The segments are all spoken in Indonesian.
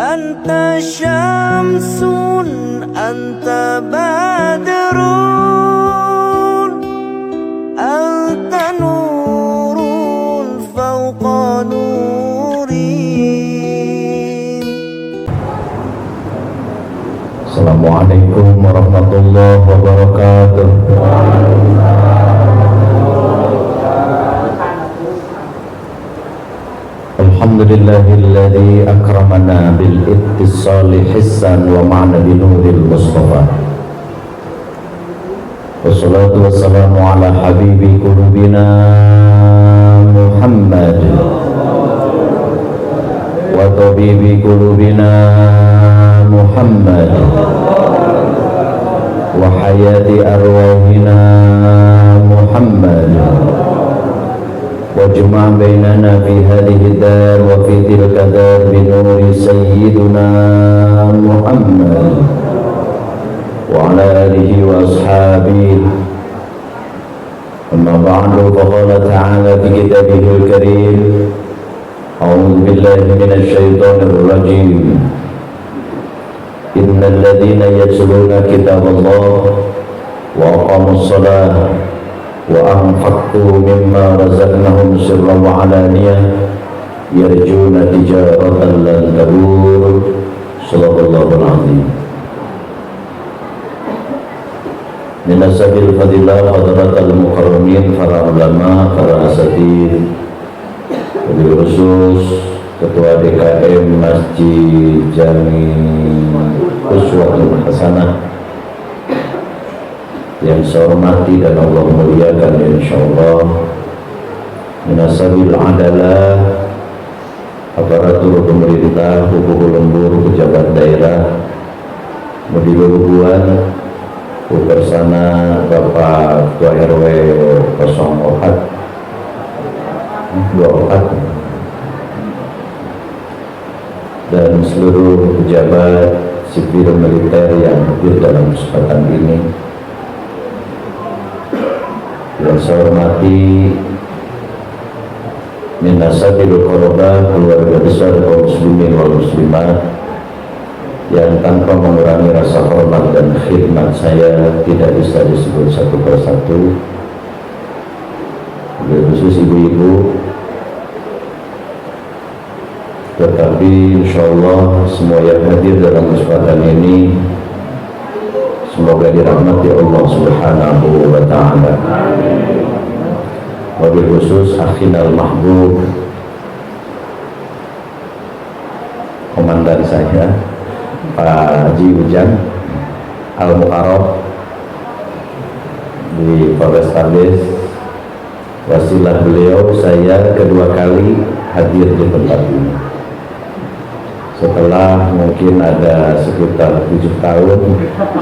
Anta syamsun, anta badrun, anta nurun fawqa nurin. Assalamualaikum warahmatullahi wabarakatuh. Alhamdulillahilladzi akramana bil ittisali hissan wa ma'na binuril mustafa. Wassalatu wassalamu ala habibi qulubina Muhammad wa tabibi qulubina Muhammad wa hayati arwahina Muhammad. Wajma' bainana fi hadhihi dar wa fi tilka dar bi nuri sayyidina Muhammad wa ala alihi wa ashabihi. Amma ba'du, faqala ta'ala fi kitabihil karim, a'udzu billahi minasy syaithanir rajim. Innal ladzina yatluna kitaballah wa aqamus shalah wa anfaqu mimma razaqnahum sirran wa alaniyah yarjuna tijaratan lan tabur. Shallallahul azim. Minasabil fadilah hadratal mukarramin, para ulama, para asatidz, wabil khusus Ketua DKM Masjid Jami Uswatun Hasanah yang saya hormati dan Allah muliakan insyaallah. Minasabil adalah aparatur pemerintah, hubung lembur, pejabat daerah, Mudi Lulubuan, bersama Bapak Ketua RW 24 dan seluruh pejabat sipil militer yang hadir dalam kesempatan ini. Yang saya hormati minasabil qurba, keluarga besar kaum muslimin wal muslimat, yang tanpa mengurangi rasa hormat dan khidmat saya tidak bisa disebut satu persatu. Khusus ibu-ibu, tetapi insyaallah semua yang hadir dalam kesempatan ini semoga dirahmati Allah Subhanahu wa ta'ala. Wabil khusus akhinal mahbub, komandan saya Pak Haji Ujang Al-Mukarram di Polrestabes. Wasilah beliau saya kedua kali hadir di tempat ini. Setelah mungkin ada sekitar 7 tahun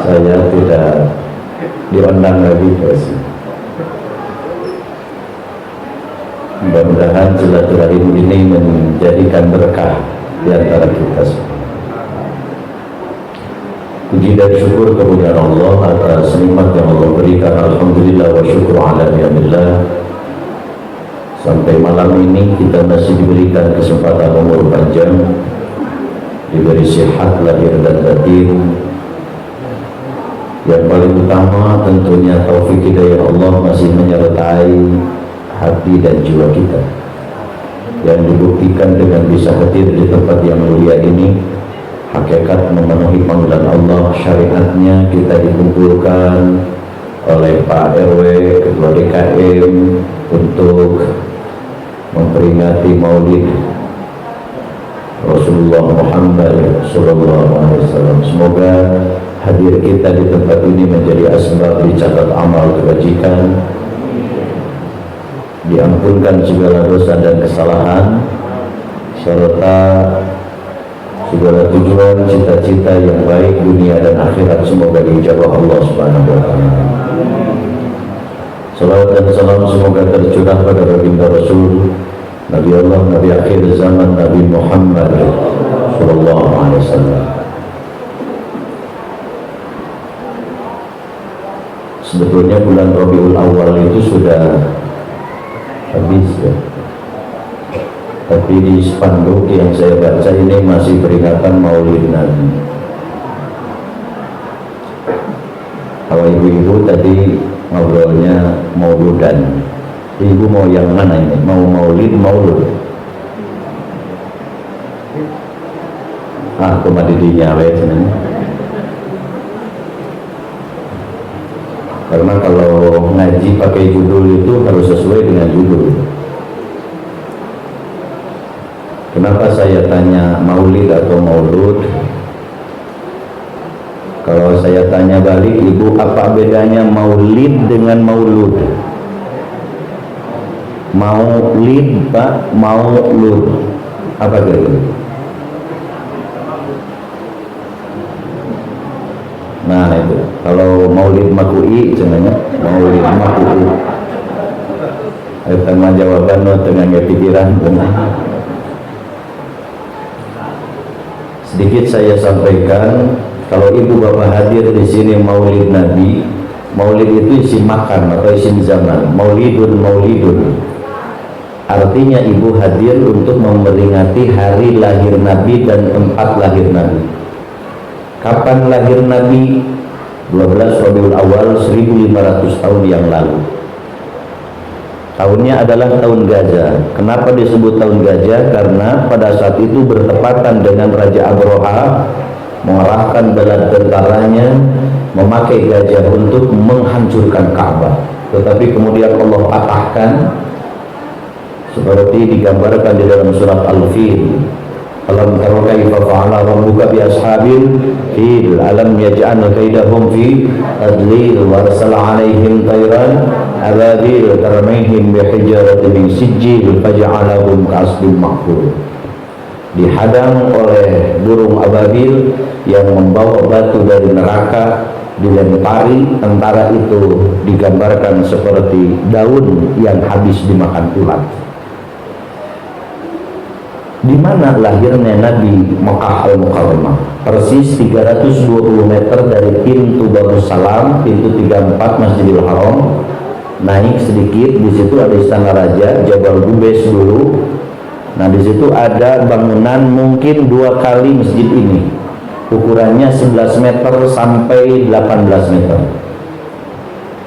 saya tidak diundang lagi ke sini. Mudah-mudahan silaturahim ini menjadikan berkah di antara kita semua. Puji dan syukur kepada Allah atas nikmat yang Allah berikan. Alhamdulillah wa syukur ala ni'amillah. Sampai malam ini kita masih diberikan kesempatan umur panjang, diberi sehat lahir dan batin. Yang paling utama tentunya taufik hidayah Allah masih menyertai hati dan jiwa kita, yang dibuktikan dengan bisa hadir di tempat yang mulia ini. Hakikat memenuhi panggilan Allah, syariatnya kita dikumpulkan oleh Pak RW, Ketua DKM untuk memperingati Maulid Rasulullah Muhammad Sallallahu Alaihi Wasallam. Semoga hadir kita di tempat ini menjadi asbab dicatat amal kebajikan, diampunkan segala dosa dan kesalahan, serta segala tujuan cita-cita yang baik dunia dan akhirat semoga diijabah Allah Subhanahu wa taala. Salawat dan salam semoga tercurah pada baginda Rasul, Nabi Allah, Nabi akhir zaman, Nabi Muhammad sallallahu alaihi wasallam. Sebetulnya bulan Rabiul Awal itu sudah habis ya. tapi di spanduk yang saya baca ini masih peringatan Maulid Nabi. Kalau ibu-ibu tadi ngobrolnya mauludan, ibu mau yang mana ini? Mau maulid, maulud? Ah, kumadidinya sebenarnya. Karena kalau ngaji pakai judul itu harus sesuai dengan judul. Kenapa saya tanya maulid atau maulud? Kalau saya tanya balik, ibu, apa bedanya maulid dengan maulud? Maulid, Pak, maulud. Apa kira-kira? Nah itu, kalau maulid makui, sebenarnya maulid makui. Itu mah jawaban dengan pikiran. Sedikit saya sampaikan. Kalau ibu bapak hadir di sini maulid Nabi, maulid itu isim makan atau isim zaman. Maulidun. Artinya ibu hadir untuk memperingati hari lahir Nabi dan tempat lahir Nabi. Kapan lahir Nabi? 12 Rabiul Awal 1500 tahun yang lalu. Tahunnya adalah tahun gajah. Kenapa disebut tahun gajah? Karena pada saat itu bertepatan dengan Raja Abroha mengerahkan bala tentaranya memakai gajah untuk menghancurkan Ka'bah. Tetapi kemudian Allah patahkan seperti digambarkan di dalam surat Al-Fil. Alam tara kaifa fa'ala rabbuka bi ashabil fil alam yaj'al kaidahum fi adlil wa arsala 'alaihim tayran ababil tarmihim bi hijaratin min sijil faj'alahum ka'asfin ma'kul. Dihadang oleh burung ababil yang membawa batu dari neraka, dilempari. Tentara itu digambarkan seperti daun yang habis dimakan ulat. Di mana lahirnya Nabi? Mekah Al-Mukarramah, persis 320 meter dari pintu Babus Salam, pintu 34 Masjidil Haram. Naik sedikit, di situ ada istana raja, Jabal Gubes dulu. Nah, di situ ada bangunan mungkin 2 kali masjid ini. Ukurannya 11 meter sampai 18 meter.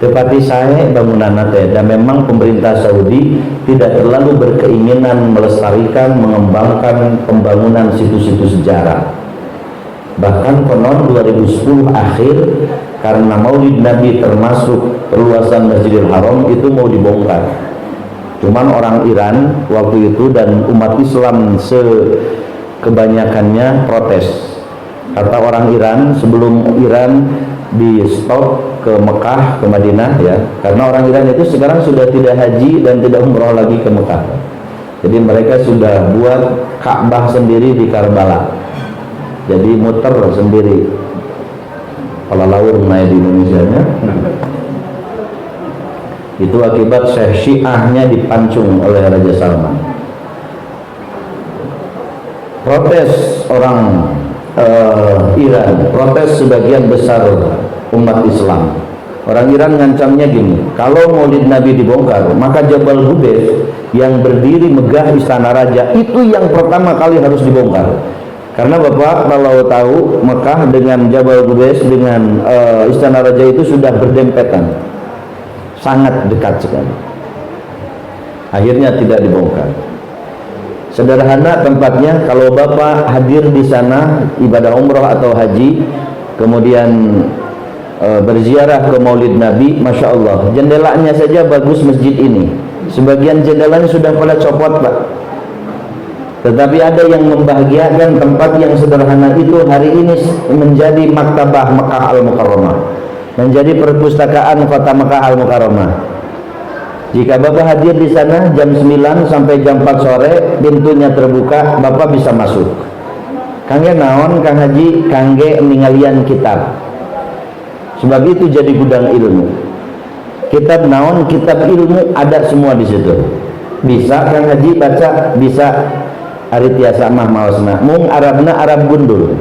Tepati saya bangunan nate, dan memang pemerintah Saudi tidak terlalu berkeinginan melestarikan, mengembangkan pembangunan situs-situs sejarah. Bahkan konon 2010 akhir karena Maulid Nabi termasuk perluasan Masjidil Haram itu mau dibongkar. Cuman orang Iran waktu itu dan umat Islam kebanyakannya protes. Kata orang Iran, sebelum Iran di stop ke Mekah, ke Madinah ya, karena orang Iran itu sekarang sudah tidak haji dan tidak umroh lagi ke Mekah. Jadi mereka sudah buat Ka'bah sendiri di Karbala. Jadi muter sendiri. Kalau laur naik di Indonesia-nya. Itu akibat Syekh Syiahnya dipancung oleh Raja Salman. Protes orang Iran, protes sebagian besar umat Islam. Orang Iran ngancamnya gini, kalau Maulid Nabi dibongkar, maka Jabal Gubes yang berdiri megah istana raja itu yang pertama kali harus dibongkar. Karena Bapak kalau tahu Mekah dengan Jabal Gubes dengan istana raja itu sudah berdempetan, sangat dekat sekali. Akhirnya tidak dibongkar. Sederhana tempatnya, kalau Bapak hadir di sana ibadah umroh atau haji, kemudian berziarah ke Maulid Nabi, Masya Allah, jendelanya saja bagus masjid ini. Sebagian jendelanya sudah pada copot, Pak. Tetapi ada yang membahagiakan tempat yang sederhana itu hari ini menjadi maktabah Mekah Al-Mukarramah, menjadi perpustakaan kota Mekah Al-Mukarramah. Jika Bapak hadir di sana jam 9 sampai jam 4 sore, pintunya terbuka, Bapak bisa masuk. Kangge naon, Kang Haji, kangge ningalian kitab. Sebab itu jadi gudang ilmu. Kitab naon, kitab ilmu ada semua di situ. Bisa Kang Haji baca, bisa ari tiasa mah maosna. Mung Arabna Arab gundul.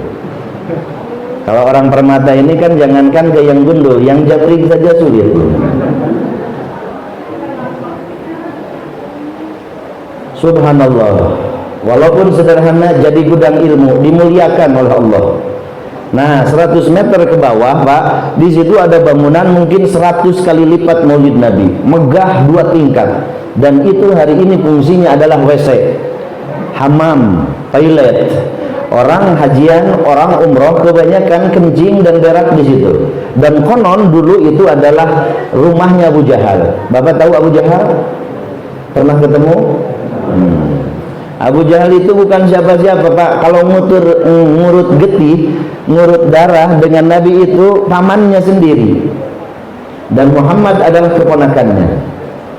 Kalau orang permata ini kan jangankan ke yang gundul, yang japrik saja sulit. Subhanallah. walaupun sederhana jadi gudang ilmu, dimuliakan oleh Allah. Nah, 100 meter ke bawah, Pak, di situ ada bangunan mungkin 100 kali lipat Maulid Nabi, megah 2 tingkat, dan itu hari ini fungsinya adalah WC, hamam, toilet. Orang hajian, orang umroh kebanyakan kencing dan berak di situ. Dan konon dulu itu adalah rumahnya Abu Jahal. Bapak tahu Abu Jahal? Pernah ketemu? Abu Jahal itu bukan siapa-siapa, Pak. Kalau ngurut getih, ngurut darah dengan Nabi itu pamannya sendiri. Dan Muhammad adalah keponakannya.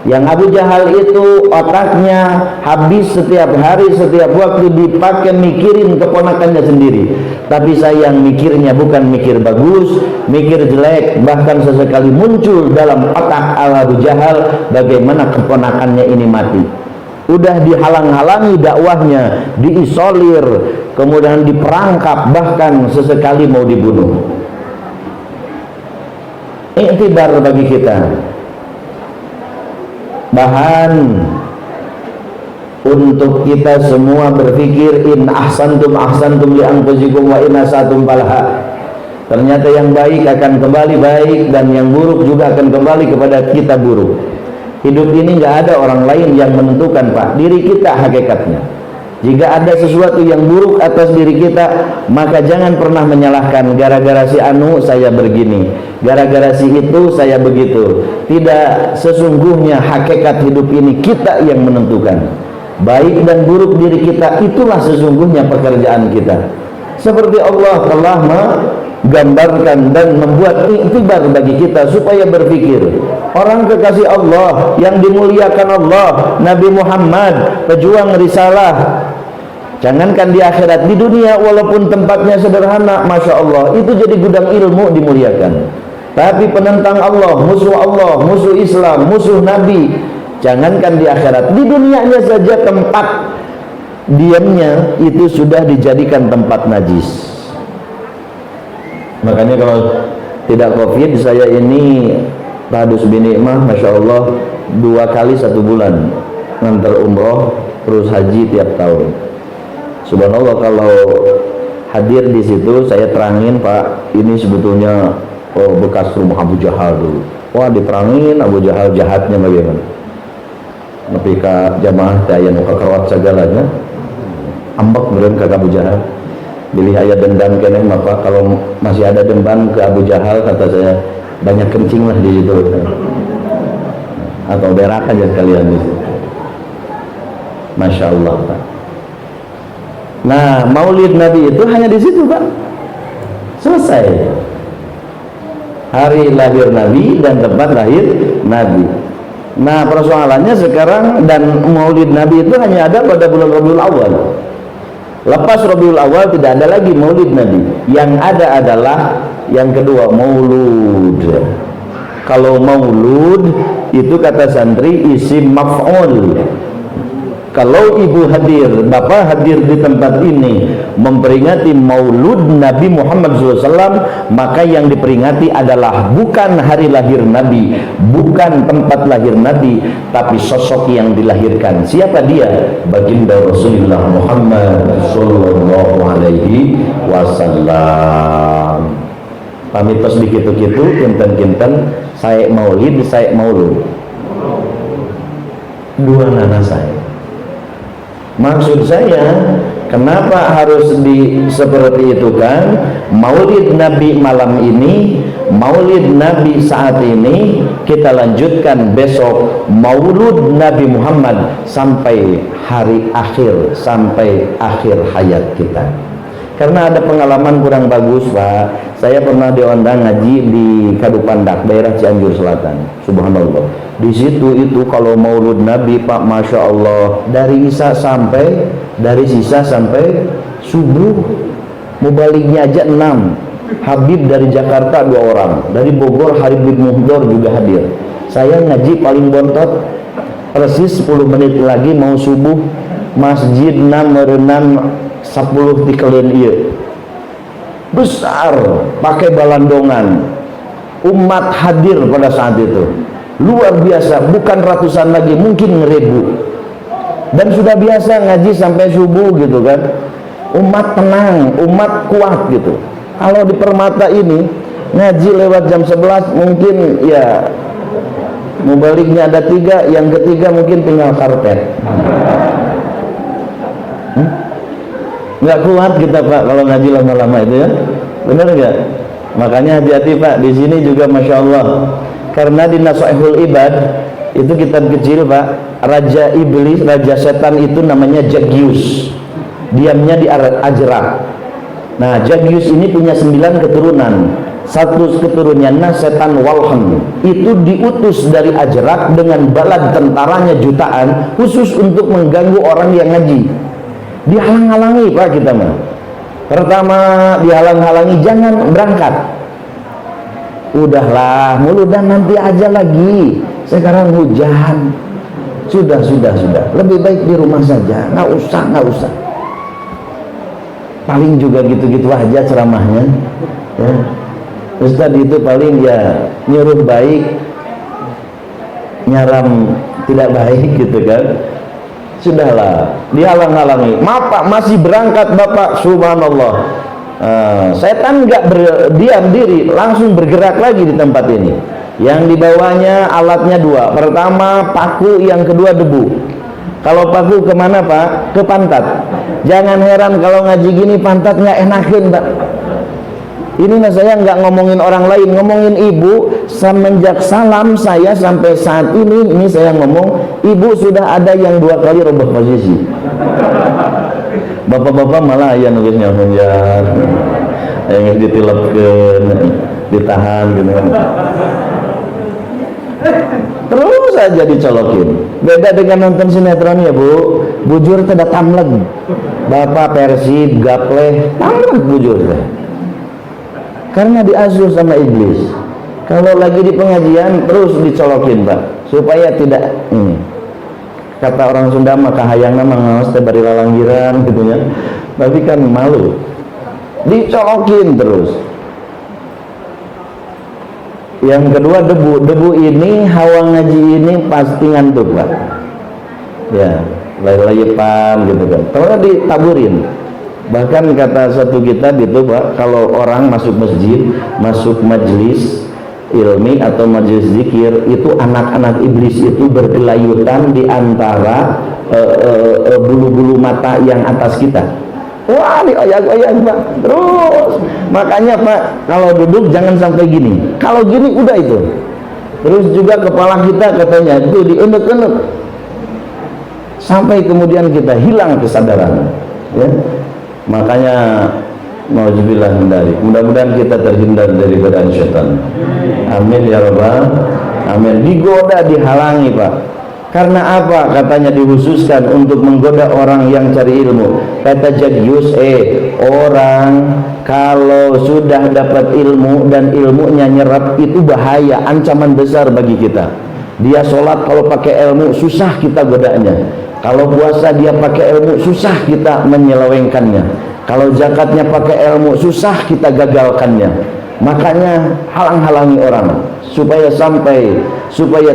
Yang Abu Jahal itu otaknya habis setiap hari, setiap waktu dipakai mikirin keponakannya sendiri. Tapi sayang mikirnya bukan mikir bagus, mikir jelek. Bahkan sesekali muncul dalam otak Abu Jahal bagaimana keponakannya ini mati. Udah dihalang-halangi dakwahnya, diisolir, kemudian diperangkap, bahkan sesekali mau dibunuh. Iktibar bagi kita, bahan untuk kita semua berpikir, in ahsantum ahsantum li anfusikum wa in asatum falaha. Ternyata yang baik akan kembali baik, dan yang buruk juga akan kembali kepada kita buruk. Hidup ini nggak ada orang lain yang menentukan, Pak, diri kita hakikatnya. Jika ada sesuatu yang buruk atas diri kita, maka jangan pernah menyalahkan, gara-gara si anu saya begini, gara-gara si itu saya begitu. Tidak, sesungguhnya hakikat hidup ini kita yang menentukan. Baik dan buruk diri kita, itulah sesungguhnya pekerjaan kita. Seperti Allah telah menggambarkan dan membuat iktibar bagi kita supaya berpikir. Orang kekasih Allah yang dimuliakan Allah, Nabi Muhammad, pejuang risalah, jangankan di akhirat, di dunia walaupun tempatnya sederhana, Masya Allah, itu jadi gudang ilmu, dimuliakan. Tapi penentang Allah, musuh Islam, musuh Nabi, jangankan di akhirat, di dunianya saja tempat diamnya itu sudah dijadikan tempat najis. Makanya kalau tidak COVID, saya ini Padus bin Nikmah, Masya Allah, 2 kali 1 bulan ngantar umroh terus haji tiap tahun. Subhanallah, kalau hadir di situ saya terangin, Pak, ini sebetulnya bekas rumah Abu Jahal dulu. Wah, diterangin Abu Jahal jahatnya bagaimana. Ketika jamaah saya muka kerawat segalanya, ambek meren ke Abu Jahal. Pilih ayat dendam kene, maka kalau masih ada dendam ke Abu Jahal, kata saya, banyak kencing lah di situ, atau berak aja sekalian di situ. Masya Allah, Pak. Nah, Maulid Nabi itu hanya di situ, Pak. Selesai. Hari lahir Nabi dan tempat lahir Nabi. Nah, persoalannya sekarang, dan Maulid Nabi itu hanya ada pada bulan Rabiul Awal. Lepas Rabiul Awal tidak ada lagi Maulid Nabi. Yang ada adalah yang kedua, Maulud. Kalau Maulud itu kata santri isim maf'ul. Kalau ibu hadir, bapak hadir di tempat ini memperingati Maulud Nabi Muhammad SAW, maka yang diperingati adalah bukan hari lahir Nabi, bukan tempat lahir Nabi, tapi sosok yang dilahirkan. Siapa dia? Baginda Rasulullah Muhammad Sallallahu Alaihi Wasallam. Pamitos begitu-gitu, kinten-kinten, saya maulid, saya maulud. 2 nana saya. Maksud saya, kenapa harus seperti itu kan? Maulid Nabi malam ini, Maulid Nabi saat ini, kita lanjutkan besok Maulud Nabi Muhammad sampai hari akhir, sampai akhir hayat kita. Karena ada pengalaman kurang bagus, Pak. Saya pernah diundang ngaji di Kadupandak, daerah Cianjur Selatan. Subhanallah. Di situ itu kalau Maulud Nabi, Pak, Masya Allah, dari sisa sampai subuh. Mubaliknya aja 6. Habib dari Jakarta 2 orang, dari Bogor Habib bin Muhdor juga hadir. Saya ngaji paling bontot, persis 10 menit lagi mau subuh, masjid 6 merenang 10 dikeliin iya besar, pakai balandongan, umat hadir pada saat itu luar biasa, bukan ratusan lagi, mungkin 1000. dan sudah biasa ngaji sampai subuh gitu kan. Umat tenang, umat kuat gitu. Kalau di Permata ini ngaji lewat jam 11 mungkin ya mubaliknya ada 3, yang ketiga mungkin tinggal karpet. Nggak kuat kita Pak kalau ngaji lama-lama itu ya, benar nggak? Makanya hati-hati Pak, di sini juga Masya Allah, karena di Nasaihul Ibad itu kitab kecil Pak, raja iblis, raja setan itu namanya Jagius, diamnya di Ajrak. Nah Jagius ini punya 9 keturunan. Satu keturunannya setan Walhan, itu diutus dari Ajrak dengan bala tentaranya jutaan khusus untuk mengganggu orang yang ngaji. Dihalang-halangi Pak kita mah. Pertama dihalang-halangi, jangan berangkat. Udahlah, mulu dan nanti aja lagi. Sekarang hujan. Sudah. Lebih baik di rumah saja. Nggak usah. Paling juga gitu-gitu aja ceramahnya. Ya. Ustadz itu paling ya nyuruh baik, nyaram tidak baik gitu kan. Sudahlah, dihalang-halangi. Maaf Pak, masih berangkat Bapak, subhanallah. Setan nggak berdiam diri, langsung bergerak lagi di tempat ini. Yang dibawanya alatnya 2. Pertama paku, yang kedua debu. Kalau paku kemana Pak? Ke pantat. Jangan heran kalau ngaji gini pantat nggak enakin Pak. Ini saya nggak ngomongin orang lain, ngomongin ibu. Semenjak salam saya sampai saat ini saya ngomong, ibu sudah ada yang 2 kali rubah posisi. Bapak-bapak malah ya nulisnya hujan, yang ditilepkan, ditahan gitu kan. Terus aja dicolokin. Beda dengan nonton sinetron ya Bu, bujur tidak tamleg. Bapak Persib, Gapleh, tamleg bujur teh. Karena diasuh sama iblis. Kalau lagi di pengajian terus dicolokin Pak, supaya tidak kata orang Sunda mah kahayang nama ngaos teh bari lalanggiran gitu ya. Tapi kan malu. Dicolokin terus. Yang kedua debu ini, hawa ngaji ini pasti ngantuk Pak. Ya, lay-layepan gitu kan. Kalau ditaburin. Bahkan kata satu kitab itu Pak, kalau orang masuk masjid, masuk majelis ilmi atau majelis zikir, itu anak-anak iblis itu bergelayutan di antara bulu-bulu mata yang atas kita. Wah, dioyak-oyak Pak. Terus makanya Pak, kalau duduk jangan sampai gini. Kalau gini udah itu. Terus juga kepala kita katanya itu diunduk-unduk sampai kemudian kita hilang kesadaran. Ya. Makanya nauzubillah dari, mudah-mudahan kita terhindar dari godaan syaitan. Amin ya rabbal amin. Digoda, dihalangi Pak. Karena apa? Katanya dihususkan untuk menggoda orang yang cari ilmu. Kata Jagius, orang kalau sudah dapat ilmu dan ilmunya nyerap itu bahaya, ancaman besar bagi kita. Dia sholat kalau pakai ilmu susah kita godanya. Kalau puasa dia pakai ilmu susah kita menyelewengkannya. Kalau zakatnya pakai ilmu susah kita gagalkannya. Makanya halang-halangi orang supaya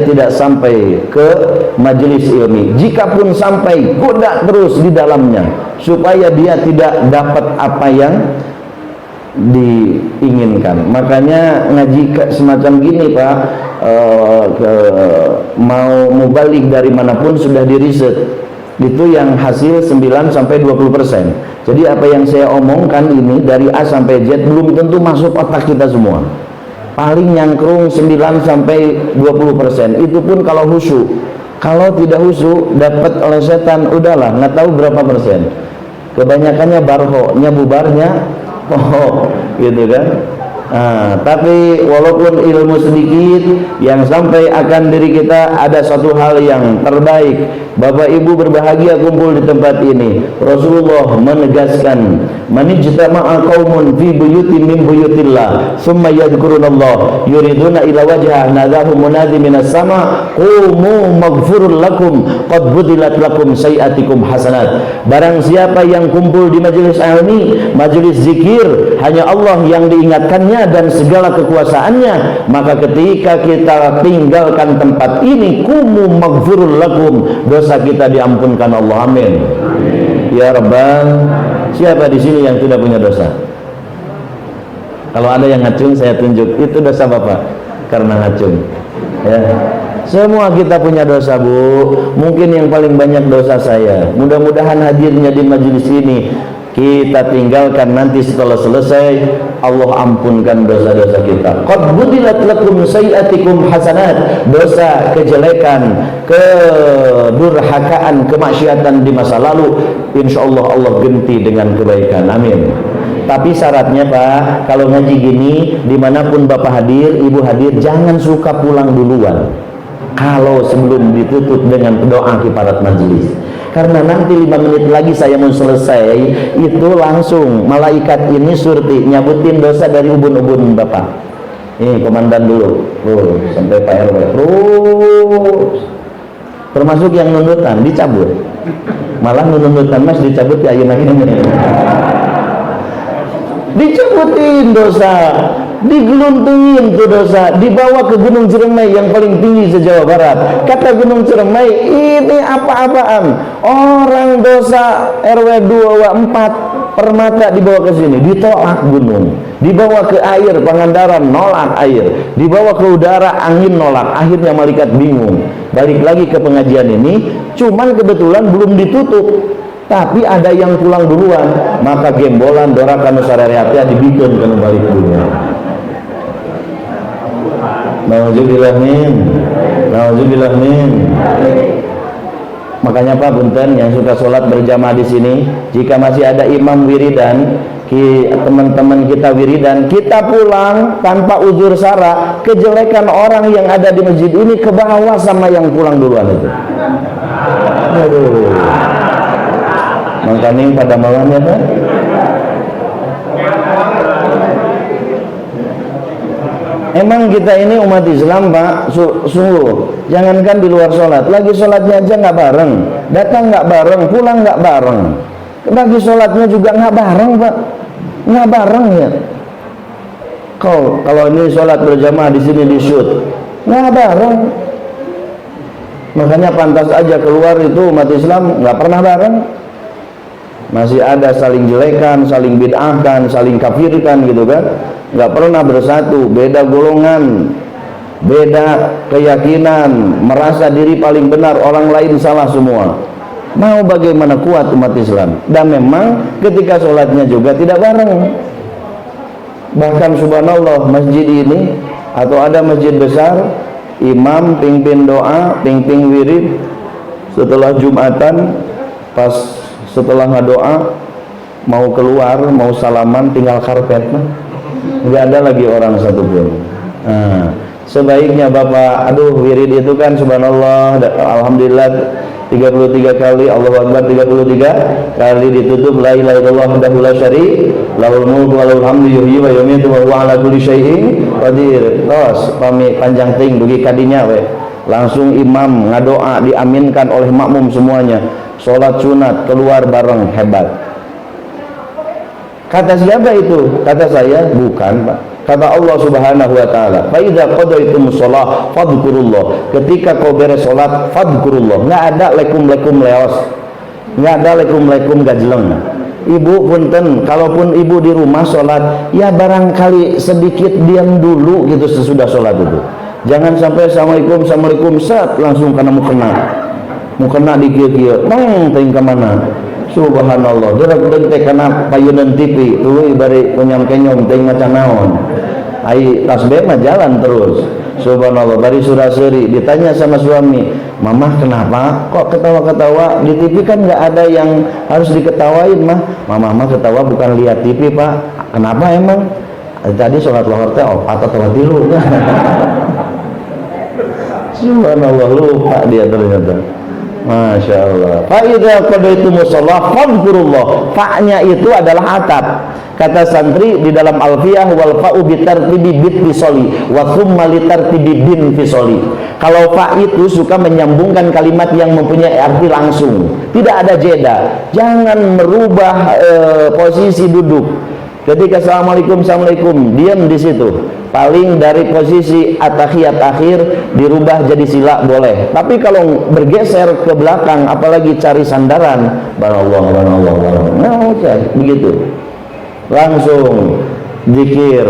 tidak sampai ke majelis ilmi. Jikapun sampai, goda terus di dalamnya supaya dia tidak dapat apa yang diinginkan. Makanya ngaji semacam gini Pak, mau balik dari manapun sudah diriset, itu yang hasil 9-20%. Jadi apa yang saya omongkan ini dari A sampai Z belum tentu masuk otak kita semua. Paling nyangkrung 9-20%. Itu pun kalau husu. Kalau tidak husu dapat oleh setan, udahlah nggak tahu berapa persen. Kebanyakannya barho, bubarnya gitu kan. Tapi walaupun ilmu sedikit yang sampai akan diri kita, ada satu hal yang terbaik. Bapak Ibu berbahagia kumpul di tempat ini. Rasulullah menegaskan man ijtama'a qaumun fi buyutin min buyutillah thumma yadhkurunallah yuriduna ila wajha nadahum munadi minas sama qumu maghfurun lakum qad budilat lakum sayiatikum hasanat. Barang siapa yang kumpul di majelis ilmi, majelis zikir, hanya Allah yang diingatkannya dan segala kekuasaannya, maka ketika kita tinggalkan tempat ini, kumu maghfurun lakum, dosa kita diampunkan Allah. Amin. Ya Rabbal, siapa di sini yang tidak punya dosa? Kalau ada yang ngacung, saya tunjuk itu dosa Bapak karena ngacung. Ya, semua kita punya dosa, Bu. Mungkin yang paling banyak dosa saya. Mudah-mudahan hadirnya di majelis ini kita tinggalkan, nanti setelah selesai Allah ampunkan dosa-dosa kita. Qad budilat lakum sayiatikum hasanat. Dosa, kejelekan, kedurhakaan, kemaksiatan di masa lalu, insyaallah Allah ganti dengan kebaikan. Amin. Tapi syaratnya Pak, kalau ngaji gini, dimanapun Bapak hadir, Ibu hadir, jangan suka pulang duluan kalau sebelum ditutup dengan doa kifarat majelis. Karena nanti 5 menit lagi saya mau selesai, itu langsung malaikat ini surti nyabutin dosa dari ubun-ubun Bapak. Ini komandan dulu, sampai Pak RW, terus termasuk yang nundutan dicabut, malah nundutan Mas dicabut ya ini dicabutin dosa, digeluntungin tuh dosa, dibawa ke Gunung Ciremai yang paling tinggi se-Jawa Barat. Kata Gunung Ciremai, ini apa-apaan? Orang dosa RW 2 4 Permata dibawa ke sini, ditolak gunung, dibawa ke air Pangandaran, nolak air, dibawa ke udara, angin nolak. Akhirnya malaikat bingung, balik lagi ke pengajian ini, cuman kebetulan belum ditutup. Tapi ada yang pulang duluan, maka gembolan dorakan sarariatnya dibikin ke balik dunia. Nauzubillah min. Makanya Pak punten yang suka sholat berjamaah di sini, jika masih ada imam wiridan, teman-teman kita wiridan, kita pulang tanpa uzur sara, kejelekan orang yang ada di masjid ini ke bawah sama yang pulang duluan itu. Aduh. Mangkaning pada malamnya Pak. Emang kita ini umat Islam Pak, sungguh jangankan di luar sholat, lagi sholatnya aja nggak bareng, datang nggak bareng, pulang nggak bareng, lagi sholatnya juga nggak bareng Pak, nggak bareng ya. Kalau ini sholat berjamaah di sini di shoot, nggak bareng. Makanya pantas aja keluar itu umat Islam nggak pernah bareng. Masih ada saling jelekan, saling bid'ahkan, saling kafirkan gitu kan, nggak pernah bersatu, beda golongan, beda keyakinan, merasa diri paling benar, orang lain salah semua. Mau bagaimana kuat umat Islam? Dan memang ketika sholatnya juga tidak bareng. Bahkan subhanallah, masjid ini atau ada masjid besar, imam pimpin doa, pimpin wirid, setelah Jumatan, pas setelah ngadoa mau keluar, mau salaman, tinggal karpet, nggak ada lagi orang satupun. Nah, sebaiknya Bapak, aduh wirid itu kan subhanallah, alhamdulillah 33 kali, Allahu Akbar 33 kali, ditutup la ilaha illallah wahdahu la syarika lahul mulku wa lahul hamdu yuhyi wa yumiitu wa huwa ala kulli syai'in qadir. Tos pami panjang ting dugi kadinya we. Langsung imam ngadoa diaminkan oleh makmum semuanya. Sholat sunat keluar bareng, hebat. Kata siapa itu? Kata saya, bukan Pak. Kata Allah Subhanahu wa taala, "Fa idza qadaytumus shalah fadhkurullah." Ketika kau beres salat, fadhkurullah. Enggak ada lekum-lekum leos. Enggak ada lekum-lekum gajleng. Ibu punten, kalaupun ibu di rumah salat, ya barangkali sedikit diam dulu gitu sesudah salat itu. Jangan sampai assalamualaikum set langsung kena mukena di kieu-kieu. Nang teuing ka mana? Subhanallah, derek teh kana payeunan TV tuluy bari kenyom-kenyom teuing maca naon. Ai tasbih mah jalan terus. Subhanallah, bari suraseri ditanya sama suami, "Mamah kenapa kok ketawa-ketawa? Di TV kan nggak ada yang harus diketawain mah." "Mamah mah ketawa bukan lihat TV, Pak." "Kenapa emang?" "Tadi sholat lohor teh opat atau tilu." Subhanallah, lupa dia ternyata. Masya Allah. Fa'idha qadaytumus shalah fadhkurullah. Fa'nya itu adalah atap. Kata santri di dalam alfiyah, wal fa'u bitartibi bit fisoli wa thumma litartibi bin fisoli. Kalau fa itu suka menyambungkan kalimat yang mempunyai arti langsung, tidak ada jeda. Jangan merubah posisi duduk. Ketika assalamualaikum, assalamualaikum, diam di situ. Paling dari posisi at-tahiyat akhir dirubah jadi sila boleh. Tapi kalau bergeser ke belakang, apalagi cari sandaran, banallah, nah, begitu. Langsung zikir.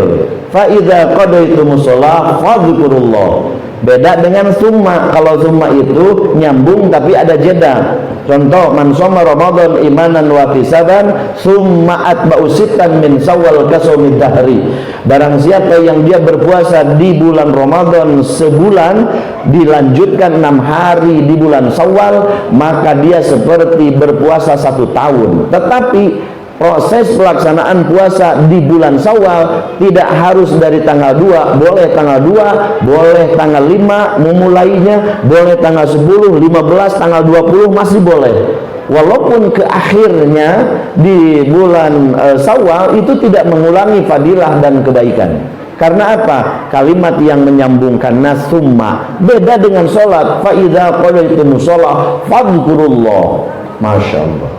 Fa idza qadaytumus shalah fadhkurullah. Beda dengan summa. Kalau summa itu nyambung tapi ada jeda. Contoh, man shoma Ramadan imanan wa ihtisaban summa atba'u sittan min Syawal kasawmid dahri. Barang siapa yang dia berpuasa di bulan Ramadan sebulan, dilanjutkan 6 hari di bulan Syawal, maka dia seperti berpuasa 1 tahun. Tetapi proses pelaksanaan puasa di bulan Syawal tidak harus dari tanggal 2, boleh tanggal 2, boleh tanggal 5 memulainya, boleh tanggal 10, 15, tanggal 20 masih boleh. Walaupun ke akhirnya di bulan Syawal itu tidak mengulangi fadilah dan kebaikan. Karena apa? Kalimat yang menyambungkan nasumma. Beda dengan sholat. Fa idza qadaytumus shalah fadhkurullah. Masya Allah.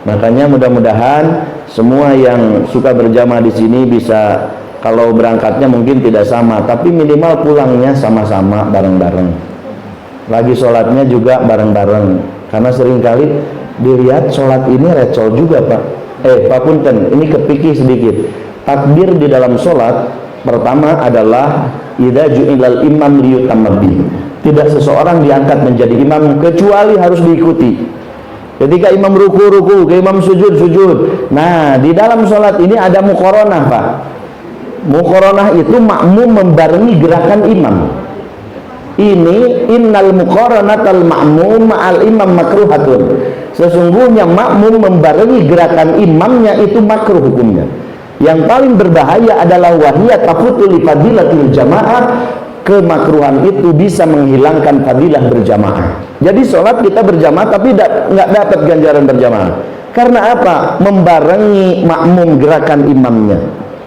Makanya mudah-mudahan semua yang suka berjamaah di sini bisa, kalau berangkatnya mungkin tidak sama, tapi minimal pulangnya sama-sama bareng-bareng. Lagi sholatnya juga bareng-bareng. Karena seringkali dilihat sholat ini recol juga, Pak. Pak Punten, ini kepikir sedikit. Takbir di dalam sholat pertama adalah idza ju'ilal imam liyutamma bihi. Tidak seseorang diangkat menjadi imam kecuali harus diikuti. Ketika imam ruku, ke imam sujud. Nah, di dalam sholat ini ada muqaranah, Pak. Muqaranah itu makmum membarengi gerakan imam. Ini innal muqaranatal ma'mum ma'al imam makruhatun. Sesungguhnya makmum membarengi gerakan imamnya itu makruh hukumnya. Yang paling berbahaya adalah wahiyat tafutul li fadilatil jamaah. Kemakruhan itu bisa menghilangkan fadilah berjamaah. Jadi sholat kita berjamaah tapi nggak dapat ganjaran berjamaah. Karena apa? Membarengi makmum gerakan imamnya.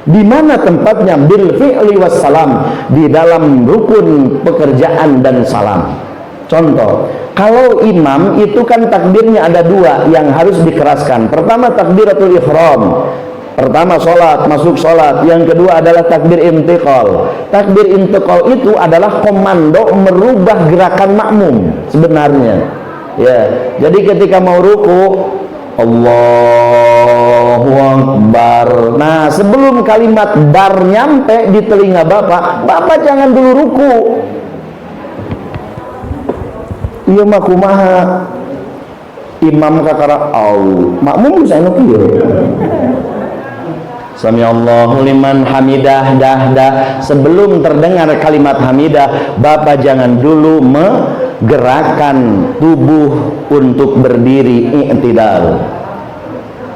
Di mana tempatnya? Bil fi'li wassalam, di dalam rukun pekerjaan dan salam. Contoh, kalau imam itu kan takbirnya ada 2 yang harus dikeraskan. Pertama takbiratul ihram. Pertama sholat, masuk sholat. Yang kedua adalah takbir intiqal. Takbir intiqal itu adalah komando merubah gerakan makmum sebenarnya. Ya, jadi ketika mau ruku, Allahu Akbar. Nah, sebelum kalimat bar nyampe di telinga Bapak jangan dulu ruku. Iya mah kumaha. Imam kakara au, makmum bisa anu kieu. Sami Allahu liman hamidah dah. Sebelum terdengar kalimat hamidah, Bapak jangan dulu menggerakkan tubuh untuk berdiri i'tidal.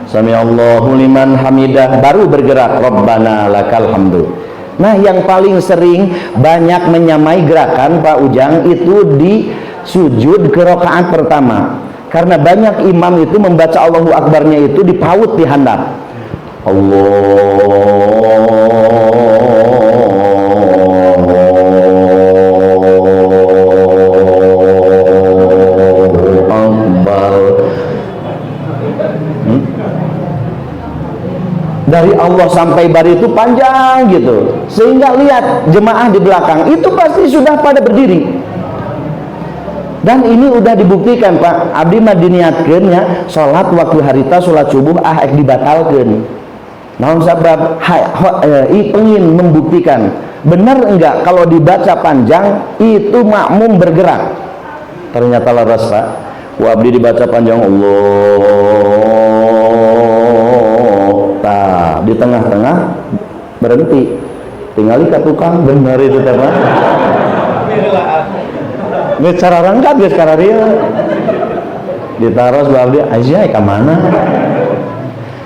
Sami Allahu liman hamidah, baru bergerak Rabbana lakal hamdu. Nah, yang paling sering banyak menyamai gerakan Pak Ujang itu di sujud ke rakaat pertama. Karena banyak imam itu membaca Allahu Akbarnya itu dipaut di handap. Dari Allah sampai bar itu panjang gitu, sehingga lihat jemaah di belakang itu pasti sudah pada berdiri. Dan ini udah dibuktikan, Pak. Abdi mah diniatkeun ya, salat waktu harita salat subuh ek dibatalkeun. Naon sabab ingin membuktikan benar enggak kalau dibaca panjang itu makmum bergerak. Ternyata laras, Pak. Wa abdi dibaca panjang Allah. Di tengah-tengah berhenti. Tingali ka tukang bener itu teh, Pak. Geus cara rangkat geus kararia. Ditaros abdi aja ka mana?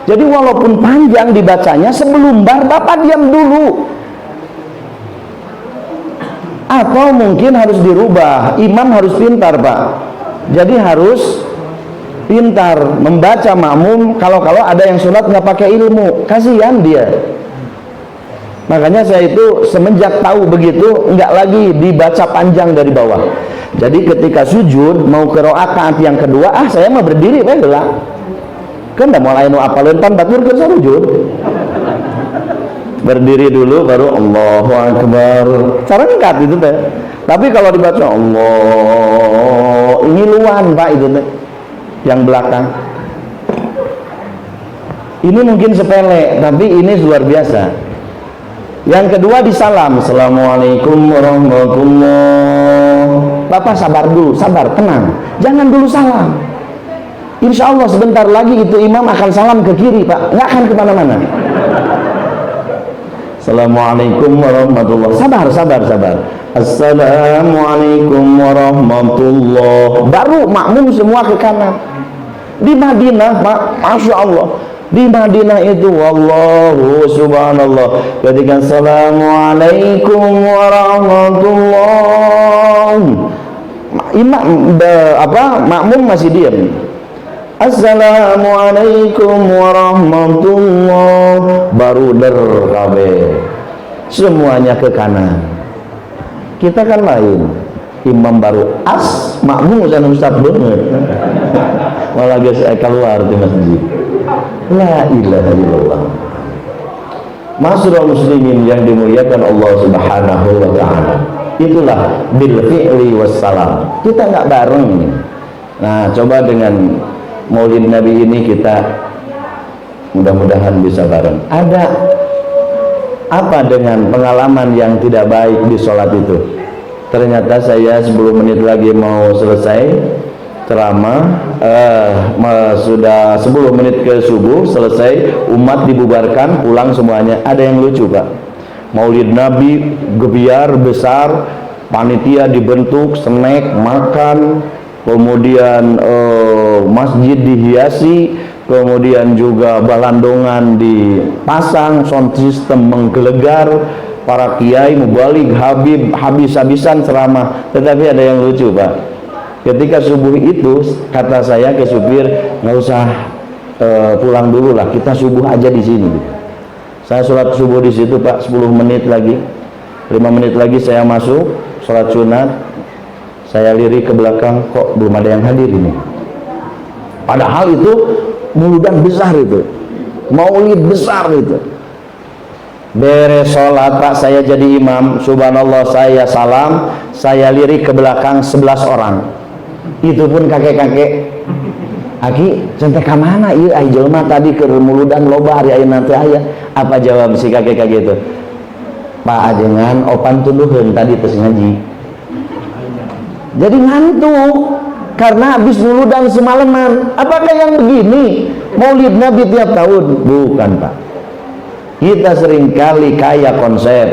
Jadi walaupun panjang dibacanya, sebelum bar Bapak diam dulu. Atau mungkin harus dirubah, imam harus pintar, Pak. Jadi harus pintar membaca makmum. Kalau ada yang sholat nggak pakai ilmu, kasihan dia. Makanya saya itu semenjak tahu begitu, nggak lagi dibaca panjang dari bawah. Jadi ketika sujud mau ke rakaat yang kedua, saya mah berdiri bae lah. Kan udah mulai nu apaleun pan batur keur sujud. Berdiri dulu baru Allahu Akbar. Carengkat itu teh. Tapi kalau dibaca Allah, ini luan Pak itu teh. Yang belakang. Ini mungkin sepele, tapi ini luar biasa. Yang kedua disalam, Assalamualaikum warahmatullahi. Bapak sabar dulu, sabar, tenang. Jangan dulu salam. Insya Allah sebentar lagi itu imam akan salam ke kiri Pak, nggak akan kemana-mana. Assalamualaikum warahmatullahi. Sabar. Assalamualaikum warahmatullahi. Baru makmum semua ke kanan. Di Madinah Pak, Masya Allah. Di Madinah itu wallahu subhanallah ketika assalamualaikum warahmatullahi, makmum masih diam. Assalamualaikum warahmatullahi, baru derkabe semuanya ke kanan. Kita kan lain, imam baru makmum ustaz banget malah guys keluar di masjid. La ilaha illallah. Masyaallah muslimin yang dimuliakan Allah Subhanahu wa taala. Itulah bil fi'li wassalam. Kita nggak bareng. Nah, coba dengan Maulid Nabi ini kita mudah-mudahan bisa bareng. Ada apa dengan pengalaman yang tidak baik di sholat itu? Ternyata saya 10 menit lagi mau selesai ceramah, sudah 10 menit ke subuh selesai, umat dibubarkan, pulang semuanya. Ada yang lucu Pak, Maulid Nabi gebiar besar, panitia dibentuk, snack, makan, kemudian masjid dihiasi, kemudian juga balandongan dipasang, sound system menggelegar, para kiai mubalik habis-habisan ceramah. Tetapi ada yang lucu Pak, ketika subuh itu kata saya ke supir, nggak usah pulang dulu lah, kita subuh aja di sini. Saya sholat subuh di situ Pak, 10 menit lagi, 5 menit lagi saya masuk sholat sunat. Saya lirik ke belakang, kok belum ada yang hadir ini. Padahal itu muludan besar itu, maulid besar itu. Beres sholat Pak, saya jadi imam, subhanallah, saya salam, saya lirik ke belakang 11 orang. Itu pun kakek-kakek. Aki centek ka mana ieu ai jelema tadi keur muludan loba hari ayeuna teh aya. Apa jawab si kakek-kakek itu? Pak ajengan opan tunduheun tadi tos ngaji. Jadi ngantuk karena habis muludan semalaman. Apakah yang begini Maulid Nabi tiap tahun? Bukan Pak. Kita seringkali kaya konsep,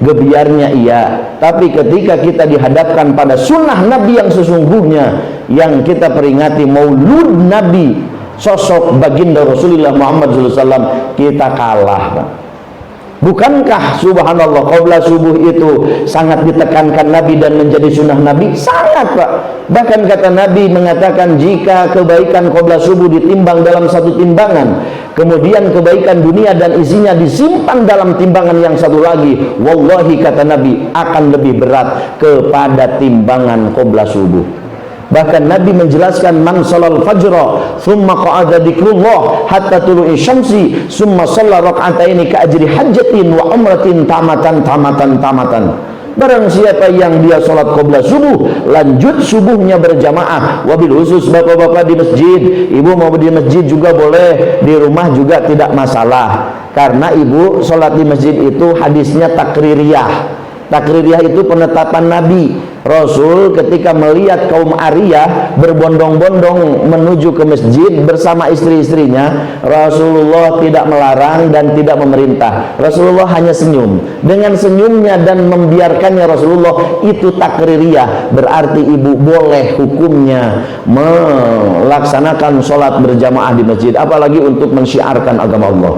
gebiarnya iya, tapi ketika kita dihadapkan pada sunnah Nabi yang sesungguhnya, yang kita peringati Maulud Nabi, sosok baginda Rasulullah Muhammad SAW, kita kalah Pak. Bukankah subhanallah qabla subuh itu sangat ditekankan Nabi dan menjadi sunnah Nabi? Sangat Pak. Bahkan kata Nabi mengatakan, jika kebaikan qabla subuh ditimbang dalam satu timbangan, kemudian kebaikan dunia dan isinya disimpan dalam timbangan yang satu lagi, wallahi kata Nabi akan lebih berat kepada timbangan qabla subuh. Bahkan Nabi menjelaskan, man shalal fajra thumma qa'ada dzikrullah hatta tulu'i syamsi thumma shalla rak'ataini ka ajri hajjatin wa umratin tamatan. Barang siapa yang dia sholat qabla subuh, lanjut subuhnya berjamaah, wabil khusus bapak-bapak di masjid, ibu mau di masjid juga boleh, di rumah juga tidak masalah, karena ibu sholat di masjid itu hadisnya takririyah. Takririyah itu penetapan Nabi. Rasul ketika melihat kaum Ariyah berbondong-bondong menuju ke masjid bersama istri-istrinya, Rasulullah tidak melarang dan tidak memerintah. Rasulullah hanya senyum. Dengan senyumnya dan membiarkannya Rasulullah itu takririyah, berarti ibu boleh hukumnya melaksanakan sholat berjamaah di masjid, apalagi untuk mensyiarkan agama Allah.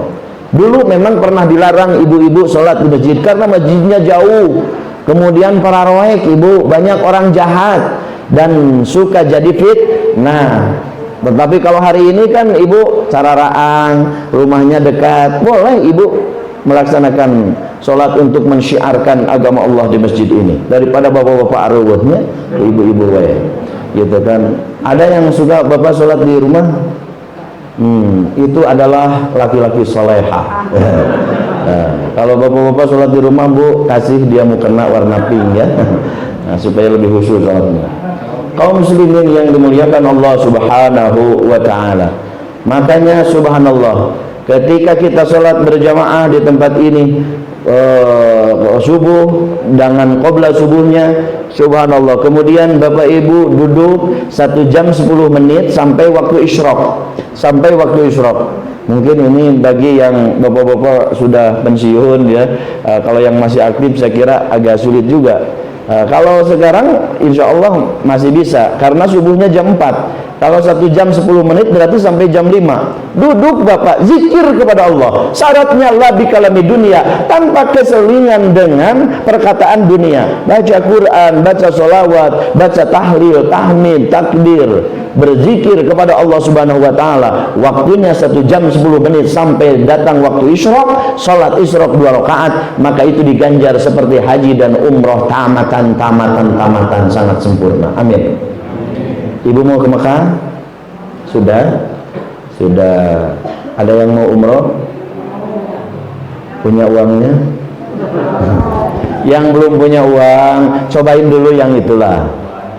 Dulu memang pernah dilarang ibu-ibu sholat di masjid karena masjidnya jauh, kemudian para roek ibu, banyak orang jahat. dan suka jadi fitnah. Tetapi kalau hari ini kan ibu cararaang, rumahnya dekat, boleh ibu melaksanakan sholat untuk mensyiarkan agama Allah di masjid ini daripada bapak-bapak arwahnya ibu-ibu wae, gitu kan. Ada yang suka bapak sholat di rumah, itu adalah laki-laki soleha. Nah, kalau bapak-bapak sholat di rumah, bu, kasih dia mukena warna pink ya, nah, supaya lebih khusyuk sholatnya. Kaum muslimin yang dimuliakan Allah subhanahu wa ta'ala, makanya subhanallah, ketika kita sholat berjamaah di tempat ini, subuh dengan qobla subuhnya, subhanallah, kemudian bapak ibu duduk 1 jam 10 menit sampai waktu isyraq, mungkin ini bagi yang bapak-bapak sudah pensiun ya, kalau yang masih aktif saya kira agak sulit juga. Kalau sekarang insya Allah masih bisa, karena subuhnya jam 4. Kalau 1 jam 10 menit berarti sampai jam 5. Duduk bapak, zikir kepada Allah. Syaratnya la bi kalami dunia, tanpa keselingan dengan perkataan dunia. Baca Quran, baca sholawat, baca tahlil, tahmid, takbir, berzikir kepada Allah subhanahu wa ta'ala. Waktunya 1 jam 10 menit sampai datang waktu isyraq, sholat isyraq 2 rakaat, maka itu diganjar seperti haji dan umroh tamatan sangat sempurna. Amin. Ibu mau ke Mekah? Sudah ada yang mau umroh? Punya uangnya? Yang belum punya uang, cobain dulu yang itulah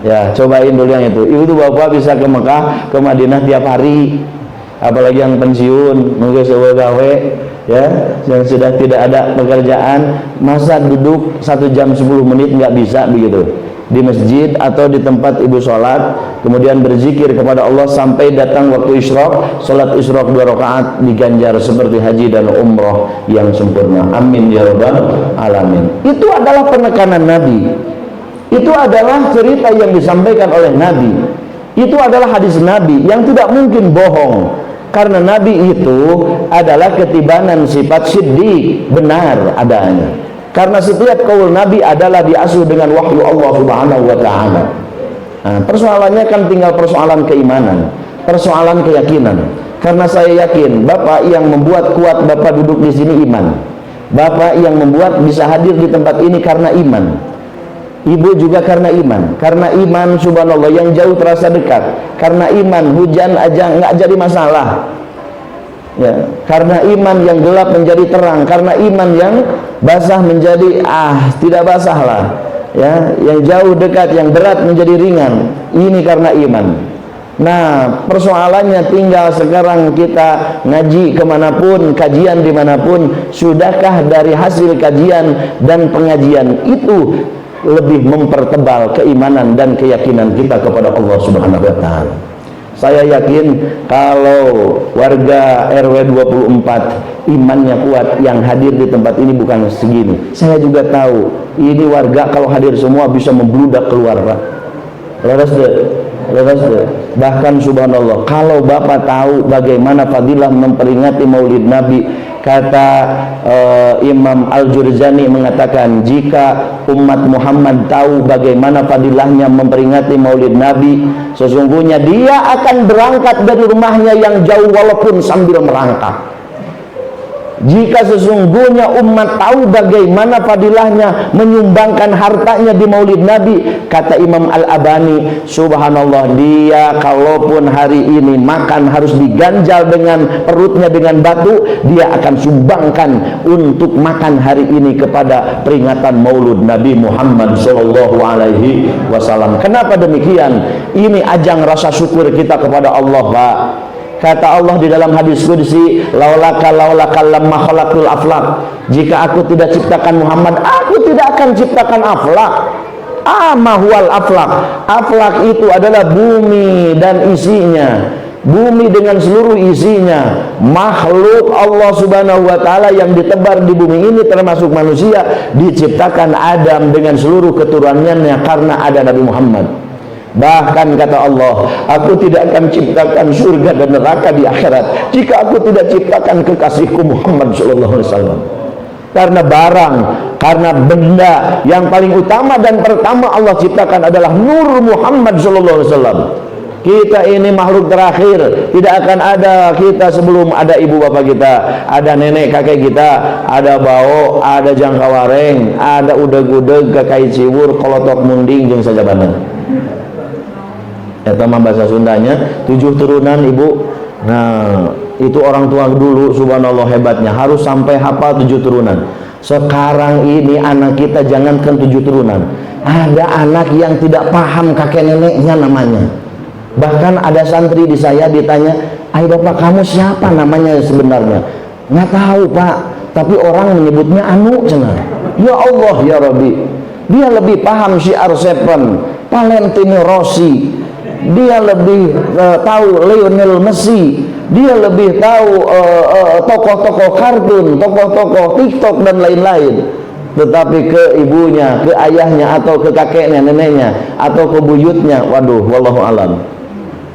ya, cobain dulu yang itu. Ibu tuh bapak bisa ke Mekah, ke Madinah tiap hari, apalagi yang pensiun, mungkin gawe ya, yang sudah tidak ada pekerjaan, masa duduk 1 jam 10 menit nggak bisa begitu di masjid atau di tempat ibu sholat, kemudian berzikir kepada Allah sampai datang waktu isyraq, sholat isyraq 2 rakaat diganjar seperti haji dan umroh yang sempurna. Amin ya rabbal alamin. Itu adalah penekanan Nabi, itu adalah cerita yang disampaikan oleh Nabi, itu adalah hadis Nabi yang tidak mungkin bohong, karena Nabi itu adalah ketibanan sifat siddiq, benar adanya. Karena setiap kaul Nabi adalah diasuh dengan wahyu Allah subhanahu wa ta'ala. Nah, persoalannya kan tinggal persoalan keimanan, persoalan keyakinan. Karena saya yakin bapak yang membuat kuat bapak duduk di sini iman, bapak yang membuat bisa hadir di tempat ini karena iman, ibu juga karena iman subhanallah yang jauh terasa dekat. Karena iman hujan aja nggak jadi masalah ya, karena iman yang gelap menjadi terang, karena iman yang basah menjadi tidak basah lah ya, yang jauh dekat, yang berat menjadi ringan. Ini karena iman. Nah, persoalannya tinggal sekarang kita ngaji kemanapun, kajian dimanapun, sudahkah dari hasil kajian dan pengajian itu lebih mempertebal keimanan dan keyakinan kita kepada Allah subhanahu wa ta'ala? Saya yakin kalau warga RW 24 imannya kuat, yang hadir di tempat ini bukan segini. Saya juga tahu ini warga kalau hadir semua bisa membludak keluar, Pak. Leres deh. Bahkan subhanallah, kalau bapak tahu bagaimana fadilah memperingati maulid Nabi, kata Imam Al-Jurzani mengatakan, jika umat Muhammad tahu bagaimana fadilahnya memperingati maulid Nabi, sesungguhnya dia akan berangkat dari rumahnya yang jauh walaupun sambil merangkak. Jika sesungguhnya umat tahu bagaimana fadilahnya menyumbangkan hartanya di maulid Nabi, kata Imam Al-Abani, subhanallah, dia kalaupun hari ini makan harus diganjal dengan perutnya dengan batu, dia akan sumbangkan untuk makan hari ini kepada peringatan maulud Nabi Muhammad sallallahu alaihi wasallam. Kenapa demikian? Ini ajang rasa syukur kita kepada Allah, Pak. Kata Allah di dalam hadis qudsi, laulaka lamma khalaqtul aflaq. Jika aku tidak ciptakan Muhammad, aku tidak akan ciptakan aflaq. Mahwal aflaq. Aflaq itu adalah bumi dan isinya, bumi dengan seluruh isinya, makhluk Allah subhanahu wa ta'ala yang ditebar di bumi ini termasuk manusia, diciptakan Adam dengan seluruh keturunannya karena ada Nabi Muhammad. Bahkan kata Allah, aku tidak akan ciptakan surga dan neraka di akhirat jika aku tidak ciptakan kekasihku Muhammad sallallahu alaihi wasallam. Karena barang Karena benda yang paling utama dan pertama Allah ciptakan adalah Nur Muhammad sallallahu alaihi wasallam. Kita ini makhluk terakhir, tidak akan ada kita sebelum ada ibu bapak kita, ada nenek kakek kita, ada bau, ada jangkawareng, ada udeg-udeg, kakait siwur, kolotok munding, jeung sajabana. Eta mah bahasa Sundanya 7 turunan ibu. Nah, itu orang tua dulu subhanallah hebatnya, harus sampai hafal 7 turunan. Sekarang ini anak kita jangankan 7 turunan, ada anak yang tidak paham kakek neneknya namanya. Bahkan ada santri di saya ditanya, "Ay bapak, kamu siapa namanya sebenarnya?" "Nggak tahu pak, tapi orang menyebutnya Anu," cenah. Ya Allah ya Rabbi, dia lebih paham syiar 7, Valentino Rossi, dia lebih tahu Lionel Messi, dia lebih tahu tokoh-tokoh kartun, tokoh-tokoh TikTok dan lain-lain. Tetapi ke ibunya, ke ayahnya, atau ke kakeknya, neneknya, atau ke buyutnya, waduh, wallahu alam.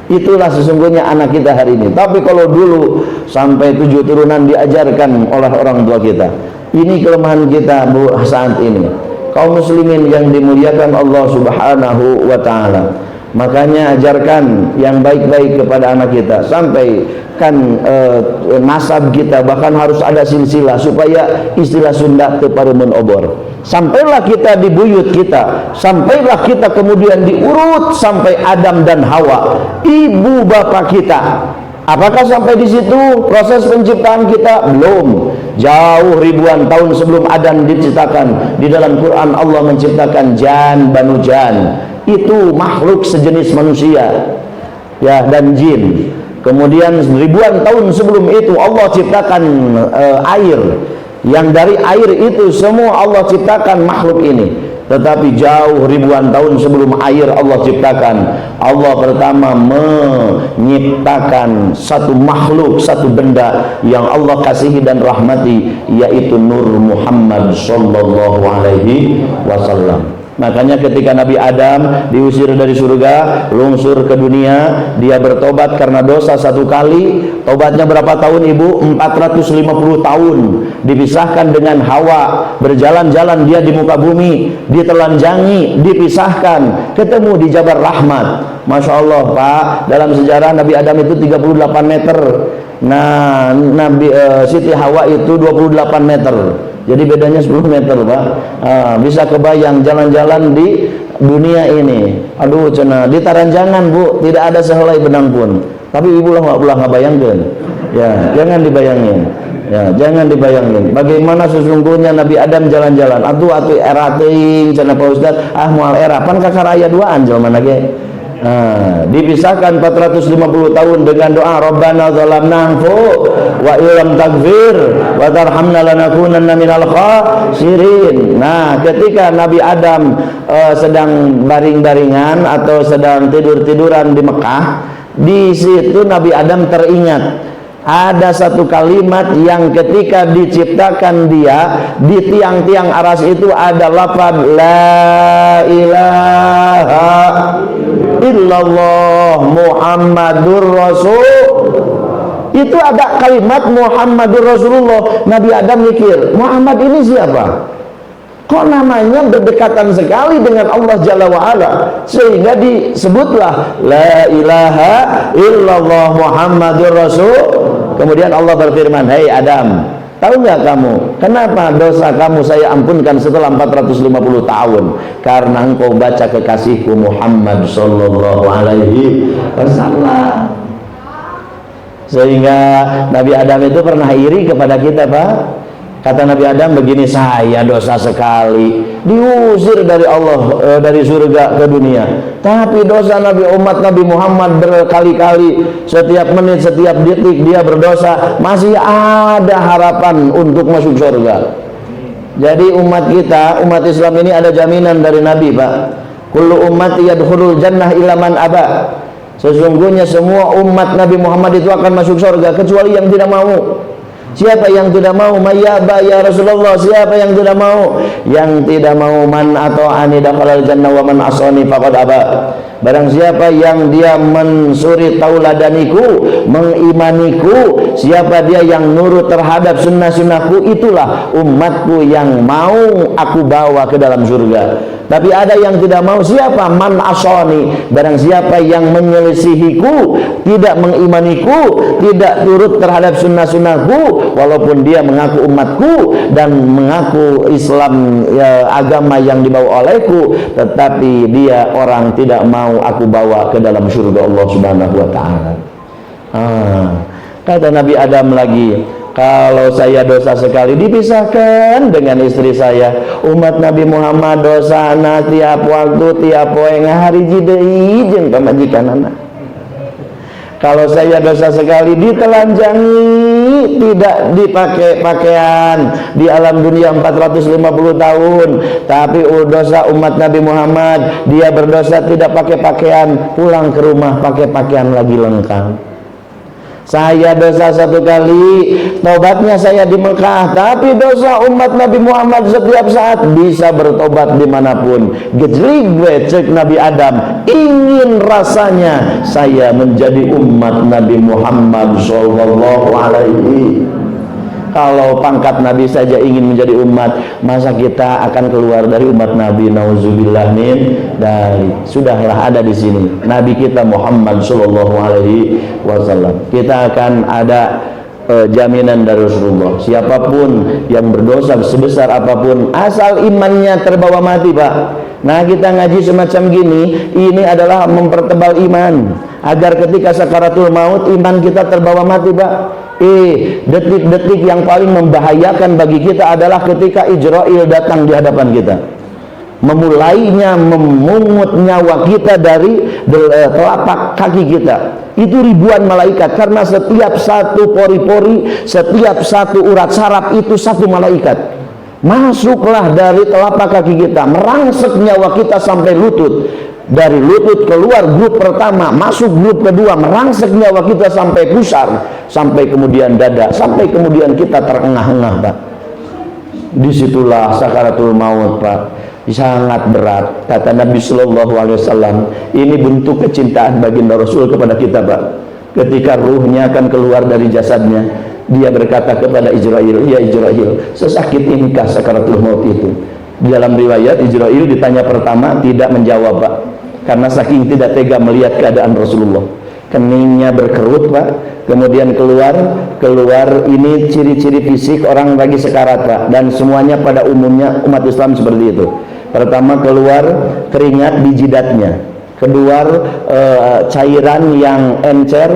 Itulah sesungguhnya anak kita hari ini. Tapi kalau dulu sampai 7 turunan diajarkan oleh orang tua kita. Ini kelemahan kita bu saat ini. Kaum muslimin yang dimuliakan Allah Subhanahu wa taala. Makanya ajarkan yang baik-baik kepada anak kita, sampaikan nasab kita, bahkan harus ada silsilah supaya istilah Sunda teu pareumeuh obor. Sampailah kita di buyut kita, sampailah kita kemudian diurut sampai Adam dan Hawa, ibu bapak kita. Apakah sampai di situ proses penciptaan kita? Belum. Jauh ribuan tahun sebelum Adam diciptakan, di dalam Quran Allah menciptakan Jan Banu Jan. Itu makhluk sejenis manusia ya dan jin. Kemudian ribuan tahun sebelum itu Allah ciptakan air, yang dari air itu semua Allah ciptakan makhluk ini. Tetapi jauh ribuan tahun sebelum air Allah ciptakan, Allah pertama menciptakan satu makhluk, satu benda yang Allah kasihi dan rahmati, yaitu Nur Muhammad sallallahu alaihi wasallam. Makanya ketika Nabi Adam diusir dari surga, lungsur ke dunia, dia bertobat karena dosa 1 kali. Tobatnya berapa tahun ibu? 450 tahun. Dipisahkan dengan Hawa, berjalan-jalan dia di muka bumi, ditelanjangi, dipisahkan, ketemu di Jabal Rahmat. Masya Allah Pak, dalam sejarah Nabi Adam itu 38 meter. Nah, Siti Hawa itu 28 meter. Jadi bedanya 10 meter Pak. Bisa kebayang jalan-jalan di dunia ini. Aduh cenah, di taranjangan Bu, tidak ada sehelai benang pun. Tapi ibu lah nggak bayangkan. Ya, jangan dibayangin. Ya, jangan dibayangin. Bagaimana sesungguhnya Nabi Adam jalan-jalan. Atuh era teuing cenah Pak Ustaz. Moal era pan kakaraya duaan jelema ge. Dipisahkan 450 tahun dengan doa Rabbana zalamna anfusana wa illam taghfir wa tarhamna lanakunanna minal khasirin. Nah, ketika Nabi Adam sedang baring-baringan atau sedang tidur-tiduran di Mekah, di situ Nabi Adam teringat ada satu kalimat yang ketika diciptakan dia, di tiang-tiang aras itu ada lafaz la ilaha illallah Muhammadur Rasul. Itu ada kalimat Muhammadur Rasulullah. Nabi Adam mikir, Muhammad ini siapa? Kok namanya berdekatan sekali dengan Allah Jalla wa'ala, sehingga disebutlah la ilaha illallah Muhammadur Rasul. Kemudian Allah berfirman, "Hei Adam, tahu nggak kamu kenapa dosa kamu saya ampunkan setelah 450 tahun? Karena engkau baca kekasihku Muhammad sallallahu alaihi wasallam." Sehingga Nabi Adam itu pernah iri kepada kita Pak. Kata Nabi Adam begini, saya dosa sekali, diusir dari Allah, dari surga ke dunia. Tapi dosa Nabi umat Nabi Muhammad berkali-kali, setiap menit, setiap detik dia berdosa, masih ada harapan untuk masuk surga. Jadi umat kita, umat Islam ini ada jaminan dari Nabi Pak. Kullu ummati yadkhulul jannah illa man aba. Sesungguhnya semua umat Nabi Muhammad itu akan masuk surga kecuali yang tidak mau. Siapa yang tidak mau? Mayyaba ya Rasulullah. Siapa yang tidak mau? Yang tidak mau, man ata'ani dakhalal jannah wa man asani faqad aba. Barang siapa yang dia mensuri tauladaniku, mengimaniku, siapa dia yang nurut terhadap sunnah-sunnahku, itulah umatku yang mau aku bawa ke dalam surga. Tapi ada yang tidak mau. Siapa? Man asani. Barang siapa yang menyelisihiku, tidak mengimaniku, tidak turut terhadap sunnah-sunnahku, walaupun dia mengaku umatku dan mengaku Islam ya, agama yang dibawa olehku, tetapi dia orang tidak mau aku bawa ke dalam surga Allah Subhanahu wa taala. Kata Nabi Adam lagi, kalau saya dosa sekali dipisahkan dengan istri saya. Umat Nabi Muhammad dosana tiap waktu, tiap poe ngahari deui jeung pamajikan anak. Kalau saya dosa sekali ditelanjangi, tidak dipakai pakaian di alam dunia 450 tahun. Tapi dosa umat Nabi Muhammad, dia berdosa tidak pakai pakaian, pulang ke rumah pakai pakaian lagi lengkap. Saya dosa satu kali, tobatnya saya di Mekah. Tapi dosa umat Nabi Muhammad setiap saat, bisa bertobat dimanapun. Gejlik gue cek Nabi Adam, ingin rasanya saya menjadi umat Nabi Muhammad sallallahu alaihi. Kalau pangkat Nabi saja ingin menjadi umat, masa kita akan keluar dari umat Nabi? Nauzubillah min dari. Sudahlah ada di sini Nabi kita Muhammad sallallahu alaihi wasallam. Kita akan ada jaminan dari Rasulullah. Siapapun yang berdosa sebesar apapun, asal imannya terbawa mati, Pak. Nah, kita ngaji semacam gini, ini adalah mempertebal iman, agar ketika sakaratul maut iman kita terbawa mati, Pak. Detik-detik yang paling membahayakan bagi kita adalah ketika Ijrail datang di hadapan kita, memulainya memungut nyawa kita dari telapak kaki kita. Itu ribuan malaikat, karena setiap satu pori-pori, setiap satu urat saraf itu satu malaikat. Masuklah dari telapak kaki kita, merangsek nyawa kita sampai lutut. Dari lutut keluar grup pertama, masuk grup kedua, merangsek nyawa kita sampai pusar, sampai kemudian dada, sampai kemudian kita terengah-engah, Pak. Disitulah sakaratul maut, Pak. Sangat berat. Kata Nabi Sallallahu Alaihi Wasallam, ini bentuk kecintaan baginda Rasul kepada kita, Pak. Ketika ruhnya akan keluar dari jasadnya, dia berkata kepada Ijrail, ya Ijrail, sesakit inikah sakaratul maut itu? Di dalam riwayat Ijrail ditanya pertama, tidak menjawab, Pak, karena saking tidak tega melihat keadaan Rasulullah. Keningnya berkerut, Pak. Kemudian keluar ini ciri-ciri fisik orang lagi sekarat, Pak, dan semuanya pada umumnya umat Islam seperti itu. Pertama keluar keringat di jidatnya, kedua cairan yang encer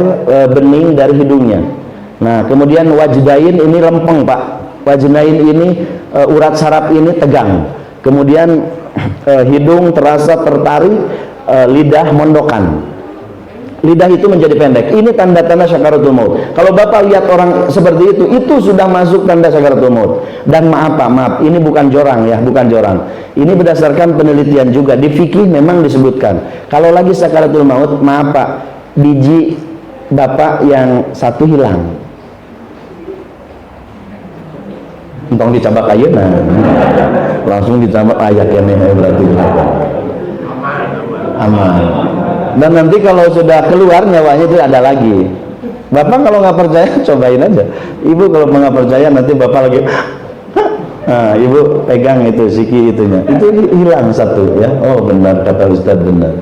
bening dari hidungnya. Nah, kemudian wajdain ini lempeng, Pak. Wajdain ini urat saraf ini tegang. Kemudian hidung terasa tertarik, lidah mondokan. Lidah itu menjadi pendek. Ini tanda-tanda sakaratul maut. Kalau Bapak lihat orang seperti itu sudah masuk tanda sakaratul maut. Dan maaf, Pak, maaf, ini bukan jorang ya, bukan jorang. Ini berdasarkan penelitian juga di fikih memang disebutkan. Kalau lagi sakaratul maut, maaf, Pak, biji Bapak yang satu hilang. Entong dicabak ayeuna. Langsung dicabak ayaknya berarti. Aman. Dan nanti kalau sudah keluar nyawanya itu ada lagi. Bapak kalau nggak percaya cobain aja. Ibu kalau nggak percaya nanti Bapak lagi, nah, Ibu pegang itu siki itunya, itu hilang satu ya. Oh benar kata Ustadz, benar.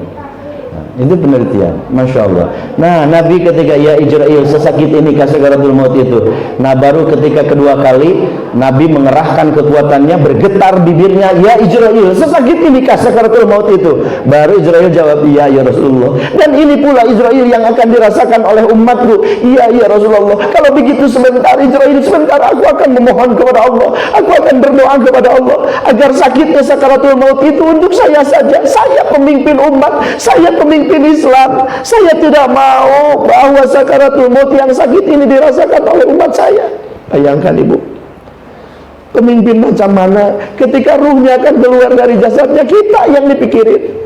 Itu penelitian, Masya Allah. Nah, Nabi ketika ya Ijrail sesakit ini sakaratul maut itu, nah baru ketika kedua kali Nabi mengerahkan kekuatannya, bergetar bibirnya, ya Ijrail sesakit ini sakaratul maut itu. Baru Ijrail jawab, iya ya Rasulullah. Dan ini pula Ijrail yang akan dirasakan oleh umatku. Iya ya Rasulullah. Kalau begitu sebentar Ijrail, sebentar aku akan memohon kepada Allah, aku akan berdoa kepada Allah agar sakitnya sakaratul maut itu untuk saya saja. Saya pemimpin umat, saya pemimpin Islam, saya tidak mau bahwa sakaratul maut yang sakit ini dirasakan oleh umat saya. Bayangkan Ibu, pemimpin macam mana ketika ruhnya akan keluar dari jasadnya, kita yang dipikirin.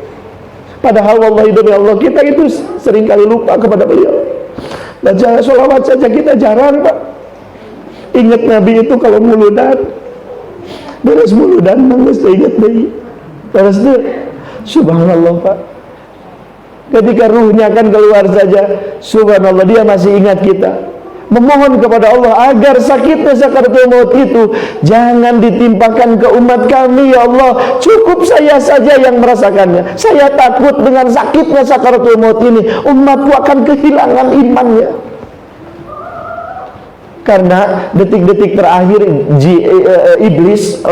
Padahal wallahi demi Allah kita itu seringkali lupa kepada beliau. Baca sholawat saja kita jarang, Pak. Ingat Nabi itu kalau muludan, beres muludan nangis, ingat deh. Beres deh. Subhanallah Pak. Ketika ruhnya akan keluar saja, subhanallah dia masih ingat kita. Memohon kepada Allah agar sakitnya sakaratul maut itu jangan ditimpakan ke umat kami, ya Allah. Cukup saya saja yang merasakannya. Saya takut dengan sakitnya sakaratul maut ini umatku akan kehilangan imannya. Karena detik-detik terakhir iblis,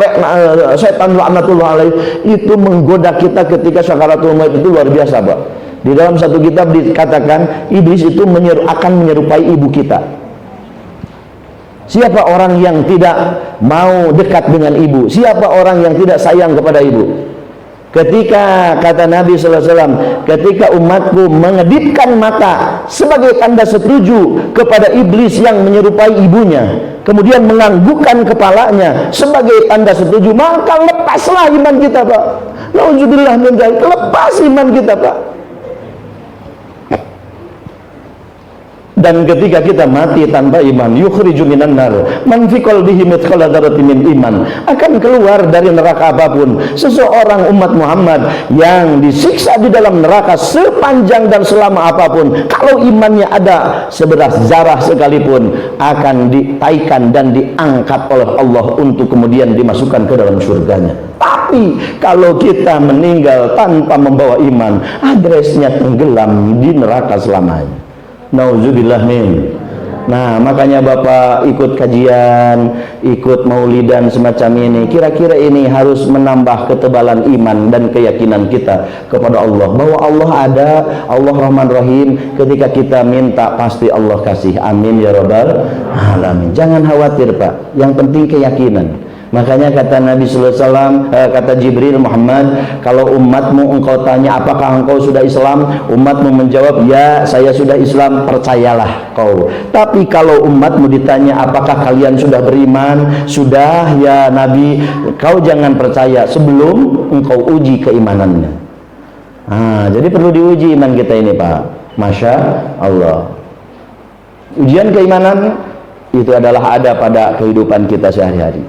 setan laknatullah alaih, itu menggoda kita ketika sakaratul maut itu luar biasa, Pak. Di dalam satu kitab dikatakan iblis itu akan menyerupai ibu kita. Siapa orang yang tidak mau dekat dengan ibu? Siapa orang yang tidak sayang kepada ibu? Ketika kata Nabi SAW, ketika umatku mengedipkan mata sebagai tanda setuju kepada iblis yang menyerupai ibunya, kemudian menganggukkan kepalanya sebagai tanda setuju, maka lepaslah iman kita, Pak. Nauzubillah min dzalik, lepas iman kita, Pak. Dan ketika kita mati tanpa iman, yukhriju minan nar man fi qalbihi mithqala dzarratin min iman, akan keluar dari neraka apapun seseorang umat Muhammad yang disiksa di dalam neraka sepanjang dan selama apapun, kalau imannya ada seberas zarah sekalipun, akan ditaikan dan diangkat oleh Allah untuk kemudian dimasukkan ke dalam surganya. Tapi kalau kita meninggal tanpa membawa iman, adresnya tenggelam di neraka selamanya. Nauzubillah min. Nah, makanya Bapak ikut kajian, ikut maulidan semacam ini, kira-kira ini harus menambah ketebalan iman dan keyakinan kita kepada Allah, bahwa Allah ada, Allah Rahman Rahim. Ketika kita minta pasti Allah kasih. Amin ya rabbal alamin. Jangan khawatir, Pak, yang penting keyakinan. Makanya kata Nabi sallallahu alaihi wasallam, kata Jibril, Muhammad, kalau umatmu engkau tanya apakah engkau sudah Islam, umatmu menjawab, ya saya sudah Islam, percayalah kau. Tapi kalau umatmu ditanya apakah kalian sudah beriman, sudah ya Nabi, kau jangan percaya sebelum engkau uji keimanannya. Jadi perlu diuji iman kita ini, Pak. Masya Allah. Ujian keimanan itu adalah ada pada kehidupan kita sehari-hari.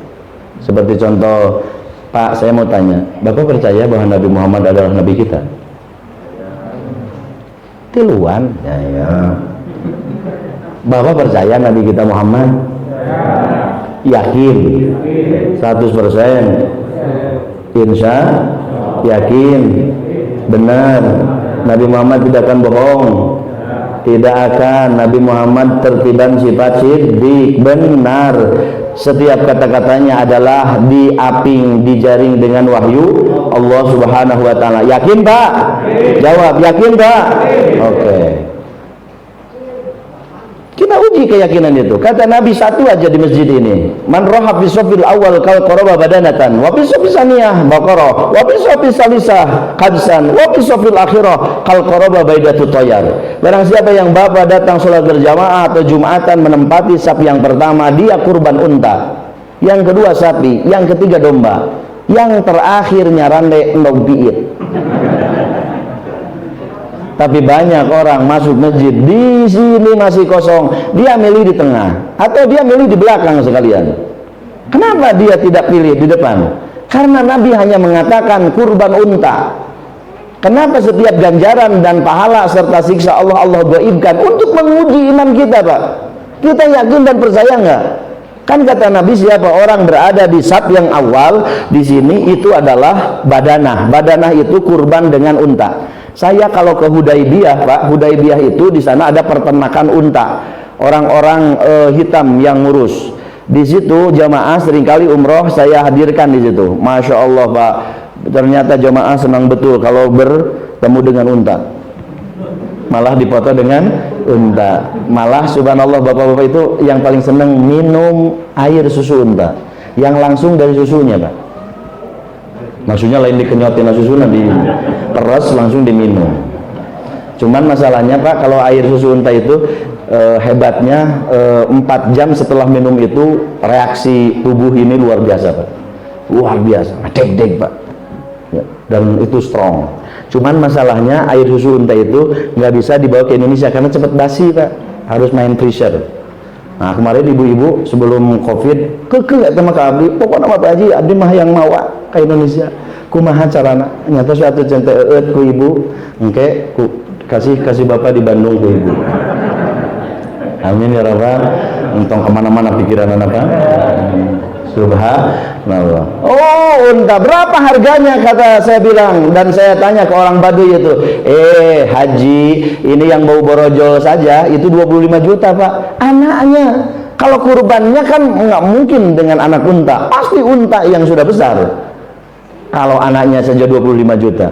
Seperti contoh, Pak, saya mau tanya, Bapak percaya bahwa Nabi Muhammad adalah Nabi kita? Tiluan? Ya. Bapak percaya Nabi kita Muhammad? Yakin? 100%? Insya? Yakin? Benar? Nabi Muhammad tidak akan bohong? Tidak akan. Nabi Muhammad tertiban sifat siddiq, benar. Setiap kata-katanya adalah diaping, dijaring dengan wahyu Allah Subhanahu wa taala. Yakin, Pak? Jawab, yakin, Pak? Oke. Kita uji keyakinan itu. Kata Nabi satu aja di masjid ini. Man roha fi shofil awal kal qoroba badanatan, wa fi shofil saniyah baqarah, wa fi shofil salisah qadsan, wa fi shofil akhirah kal qoroba baidatu toyar. Barang siapa yang bapak datang sholat berjamaah atau jumatan menempati saf yang pertama, dia kurban unta, yang kedua sapi, yang ketiga domba, yang terakhir nyarande endog piit. Tapi banyak orang masuk masjid, di sini masih kosong, dia milih di tengah atau dia milih di belakang sekalian. Kenapa dia tidak pilih di depan? Karena Nabi hanya mengatakan kurban unta. Kenapa setiap ganjaran dan pahala serta siksa Allah gaibkan untuk menguji iman kita, Pak? Kita yakin dan percaya nggak? Kan kata Nabi, siapa orang berada di saf yang awal di sini itu adalah badanah. Badanah itu kurban dengan unta. Saya kalau ke Hudaibiyah, Pak, Hudaibiyah itu di sana ada peternakan unta, orang-orang hitam yang ngurus. Di situ jamaah seringkali umroh saya hadirkan di situ. Masya Allah, Pak, ternyata jamaah senang betul kalau bertemu dengan unta. Malah dipoto dengan unta. Malah subhanallah, bapak-bapak itu yang paling senang minum air susu unta, yang langsung dari susunya, Pak. Maksudnya lain dikenyotin susu, nanti peres langsung diminum. Cuman masalahnya, Pak, kalau air susu unta itu hebatnya 4 jam setelah minum itu reaksi tubuh ini luar biasa, Pak. Luar biasa, deg-deg, Pak. Ya, dan itu strong. Cuman masalahnya air susu unta itu nggak bisa dibawa ke Indonesia karena cepat basi, Pak. Harus main freezer. Nah kemarin ibu-ibu sebelum covid keke sama Kak Abdi, pokoknya Pak Haji Abdi mah yang mawa ke Indonesia kumaha carana, nyata suatu cinta ku ibu engke ku kasih bapak di Bandung ku ibu. Amin ya rabbal. Entong kemana-mana pikiran anak Pak. Subhanallah. Oh, unta berapa harganya, kata saya bilang, dan saya tanya ke orang Baduy itu, haji ini yang bau borojol saja itu 25 juta Pak. Anaknya, kalau kurbannya kan nggak mungkin dengan anak unta, pasti unta yang sudah besar. Kalau anaknya saja 25 juta.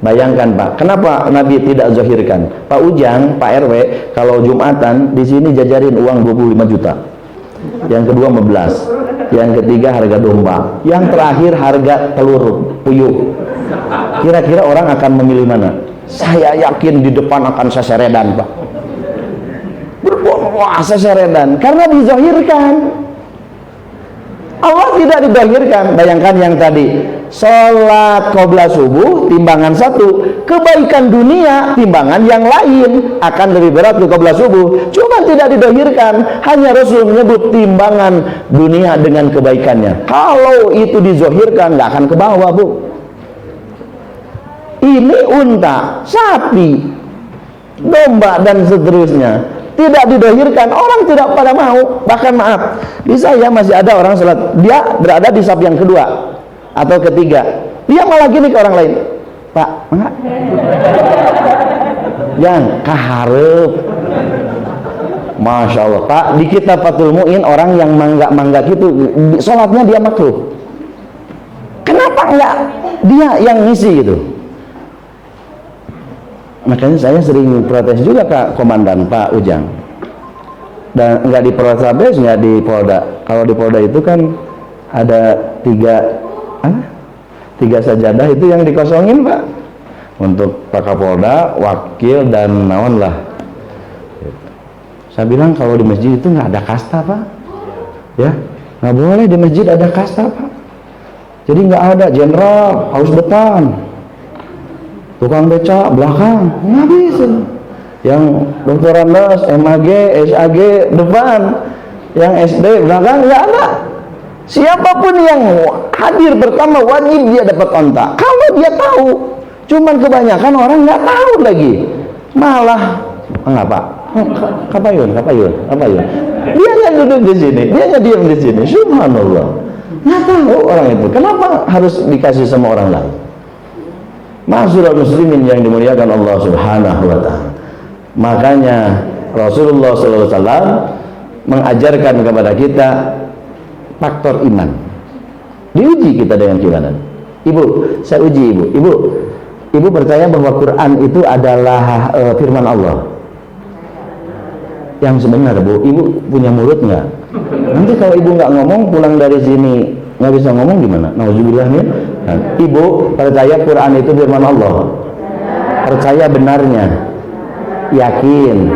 Bayangkan Pak, kenapa Nabi tidak zahirkan? Pak Ujang, Pak RW, kalau Jumatan di sini jajarin uang 25 juta. Yang kedua 15, yang ketiga harga domba, yang terakhir harga telur puyuh. Kira-kira orang akan memilih mana? Saya yakin di depan akan seseredan Pak. Wah, seseredan, karena dizahirkan. Allah tidak dizahirkan. Bayangkan yang tadi, sholat qobla subuh timbangan 1, kebaikan dunia timbangan yang lain akan lebih berat ke qobla subuh. Cuma tidak didahirkan, hanya Rasul menyebut timbangan dunia dengan kebaikannya. Kalau itu dizohirkan nggak akan ke bawah Bu. Ini unta, sapi, domba dan seterusnya tidak didahirkan, orang tidak pada mau. Bahkan maaf, di saya masih ada orang sholat, dia berada di saf yang kedua atau ketiga, dia malah gini ke orang lain, Pak, enggak, yang kaharep, Masya Allah Pak, di kitab Fathul Mu'in orang yang mangga gitu, sholatnya dia makruh. Kenapa enggak dia yang ngisi gitu? Makanya saya sering protes juga ke komandan Pak Ujang, dan nggak di Polrestabes, nggak di Polda. Kalau di Polda itu kan ada tiga sajadah itu yang dikosongin Pak, untuk Pak Kapolda, wakil dan naon lah. Saya bilang kalau di masjid itu nggak ada kasta Pak, ya nggak boleh di masjid ada kasta Pak. Jadi nggak ada jenderal harus depan, tukang beca belakang, nggak bisa. Yang dokter Andas, MAG, SAG depan, yang SD belakang, nggak ada. Siapapun yang hadir pertama wajib dia dapat onta. Kalau dia tahu, cuman kebanyakan orang nggak tahu lagi, malah ngapa? Kapayun. Dia nggak duduk di sini, dia nggak diam di sini. Subhanallah, nggak tahu orang itu. Kenapa harus dikasih sama orang lain? Ma'asyiral muslimin yang dimuliakan Allah Subhanahu wa ta'ala. Makanya Rasulullah SAW mengajarkan kepada kita faktor iman. Diuji kita dengan keimanan. Ibu, saya uji ibu. Ibu percaya bahwa Quran itu adalah firman Allah? Yang sebenar Bu, ibu punya mulut nggak? Nanti kalau ibu nggak ngomong, pulang dari sini nggak bisa ngomong gimana? Nauzubillah min. Nah, ibu percaya Quran itu firman Allah? Percaya benarnya? Yakin.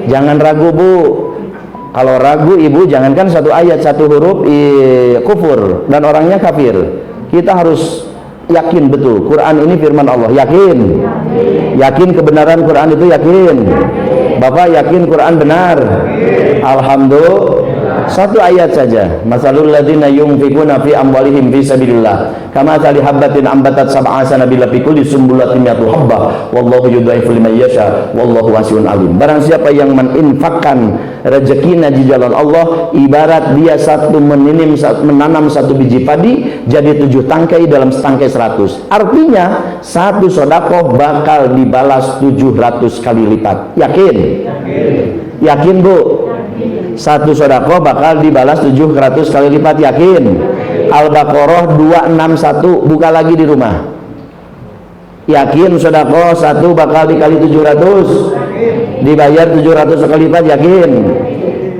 Jangan ragu Bu. Kalau ragu ibu, jangankan satu ayat satu huruf kufur dan orangnya kafir. Kita harus yakin betul Quran ini firman Allah. Yakin kebenaran Quran itu, yakin. Bapak yakin Quran benar? Alhamdulillah. Satu ayat saja. Masalul ladzina yunfikuna fi amwalihim fi sabilillah kamathali habbatin ambatat sab'a sanabila fi kulli sumbulatin mi'atu habbah wallahu yudhaifu liman yasha wallahu wasi'un alim. Barang siapa yang meninfakkan rezekinya di jalan Allah, ibarat dia menanam satu biji padi jadi 7 tangkai dalam setangkai 100. Artinya satu sedekah bakal dibalas 700 kali lipat. Yakin Bu? Satu sedekah bakal dibalas 700 kali lipat, yakin? Al-Baqarah 261, buka lagi di rumah. Yakin sedekah satu bakal dikali 700, dibayar 700 kali lipat, yakin?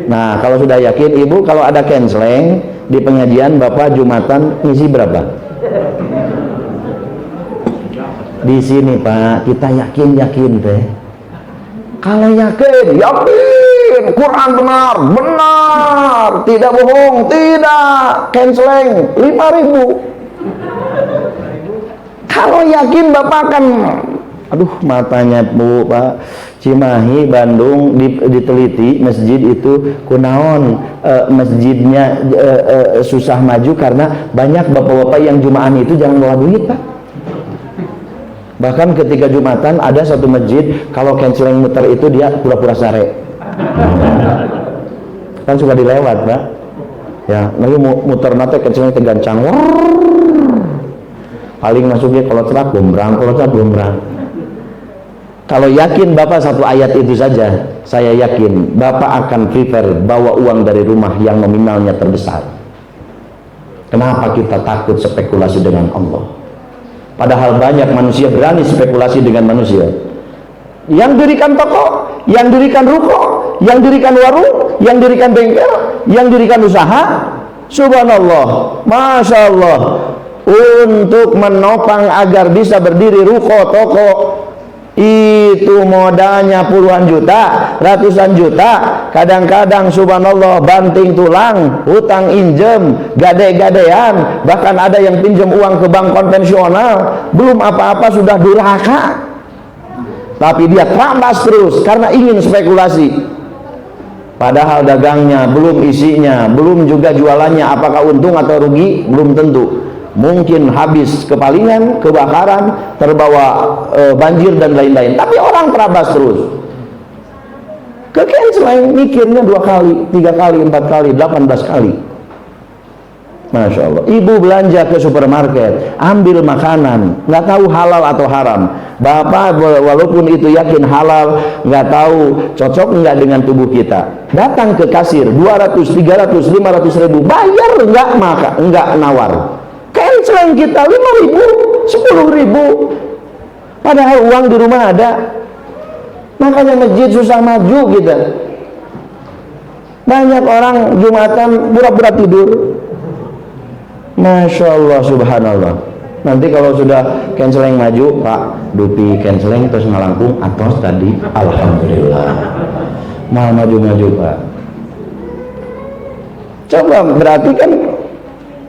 Nah, kalau sudah yakin ibu, kalau ada canceling di pengajian Bapak Jumatan ngisi berapa? Di sini Pak, kita yakin teh. Kalau yakin Quran benar, tidak bohong, tidak canceling 5.000. Kalau yakin Bapak akan, aduh matanya Bu Pak Cimahi, Bandung diteliti masjid itu kunaon masjidnya susah maju karena banyak bapak-bapak yang Jumatan itu jangan bawa duit, Pak. Bahkan ketika Jumatan ada satu masjid kalau canceling muter itu dia pura-pura sare. Kan suka dilewat, Pak. Ya, nanti muter nate canceling tegancang. Paling masuknya kalau cerak gombrang, kalau cerak gombrang. Kalau yakin Bapak satu ayat itu saja, saya yakin Bapak akan prefer bawa uang dari rumah yang nominalnya terbesar. Kenapa kita takut spekulasi dengan Allah? Padahal banyak manusia berani spekulasi dengan manusia. Yang dirikan toko, yang dirikan ruko, yang dirikan warung, yang dirikan bengkel, yang dirikan usaha. Subhanallah, Masya Allah. Untuk menopang agar bisa berdiri ruko, toko, itu modalnya puluhan juta, ratusan juta, kadang-kadang subhanallah banting tulang, hutang injem, gade-gadean, bahkan ada yang pinjam uang ke bank konvensional, belum apa-apa sudah durhaka, tapi dia terabas terus karena ingin spekulasi, padahal dagangnya belum, isinya belum, juga jualannya apakah untung atau rugi belum tentu. Mungkin habis kepalingan, kebakaran, terbawa banjir dan lain-lain, tapi orang terabas terus. Selain mikirnya 2 kali, 3 kali, 4 kali, 18 kali. Masya Allah. Ibu belanja ke supermarket, ambil makanan, nggak tahu halal atau haram. Bapak walaupun itu yakin halal, nggak tahu cocok nggak dengan tubuh kita. Datang ke kasir 200, 300, 500 ribu, bayar nggak nawar. Canceling kita 5.000, 10.000, padahal uang di rumah ada. Makanya masjid susah maju kita. Banyak orang Jumatan pura-pura tidur. Masya Allah, subhanallah. Nanti kalau sudah canceling maju, Pak Dupi canceling terus ngalangkung atos tadi, alhamdulillah mau maju-maju, Pak. Coba berarti kan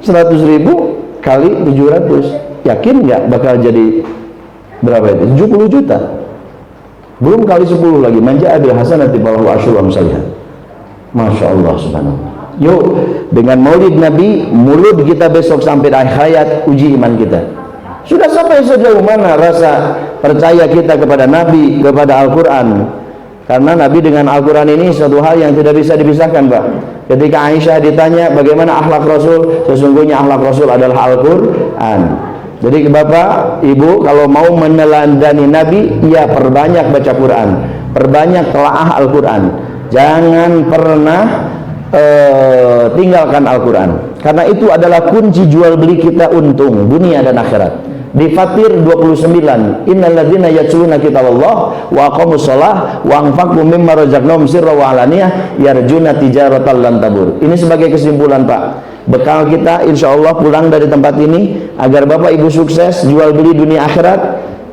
100.000 kali 700, yakin nggak bakal jadi berapa itu? 70 juta. Belum kali 10 lagi. Manja adil hasanati falahu asyru amsalha. Masya Allah, subhanallah. Yuk, dengan maulid Nabi, mulut kita besok sampai akhir hayat, uji iman kita. Sudah sampai sejauh mana rasa percaya kita kepada Nabi, kepada Al-Quran? Karena Nabi dengan Al-Quran ini suatu hal yang tidak bisa dipisahkan, Pak. Ketika Aisyah ditanya bagaimana akhlak Rasul, sesungguhnya akhlak Rasul adalah Al-Quran. Jadi Bapak, Ibu kalau mau meneladani Nabi, ya perbanyak baca Quran, perbanyak telaah Al-Quran. Jangan pernah tinggalkan Al-Quran, karena itu adalah kunci jual beli kita untung dunia dan akhirat. Di Fatir 29, innalladzina yatluna kitaballah wa aqamus shalah wa anfaqu mimma razaqnahum sirra wa alaniyah yarjuna tijaratan lan tabur. Ini sebagai kesimpulan, Pak. Bekal kita insyaallah pulang dari tempat ini agar Bapak Ibu sukses jual beli dunia akhirat.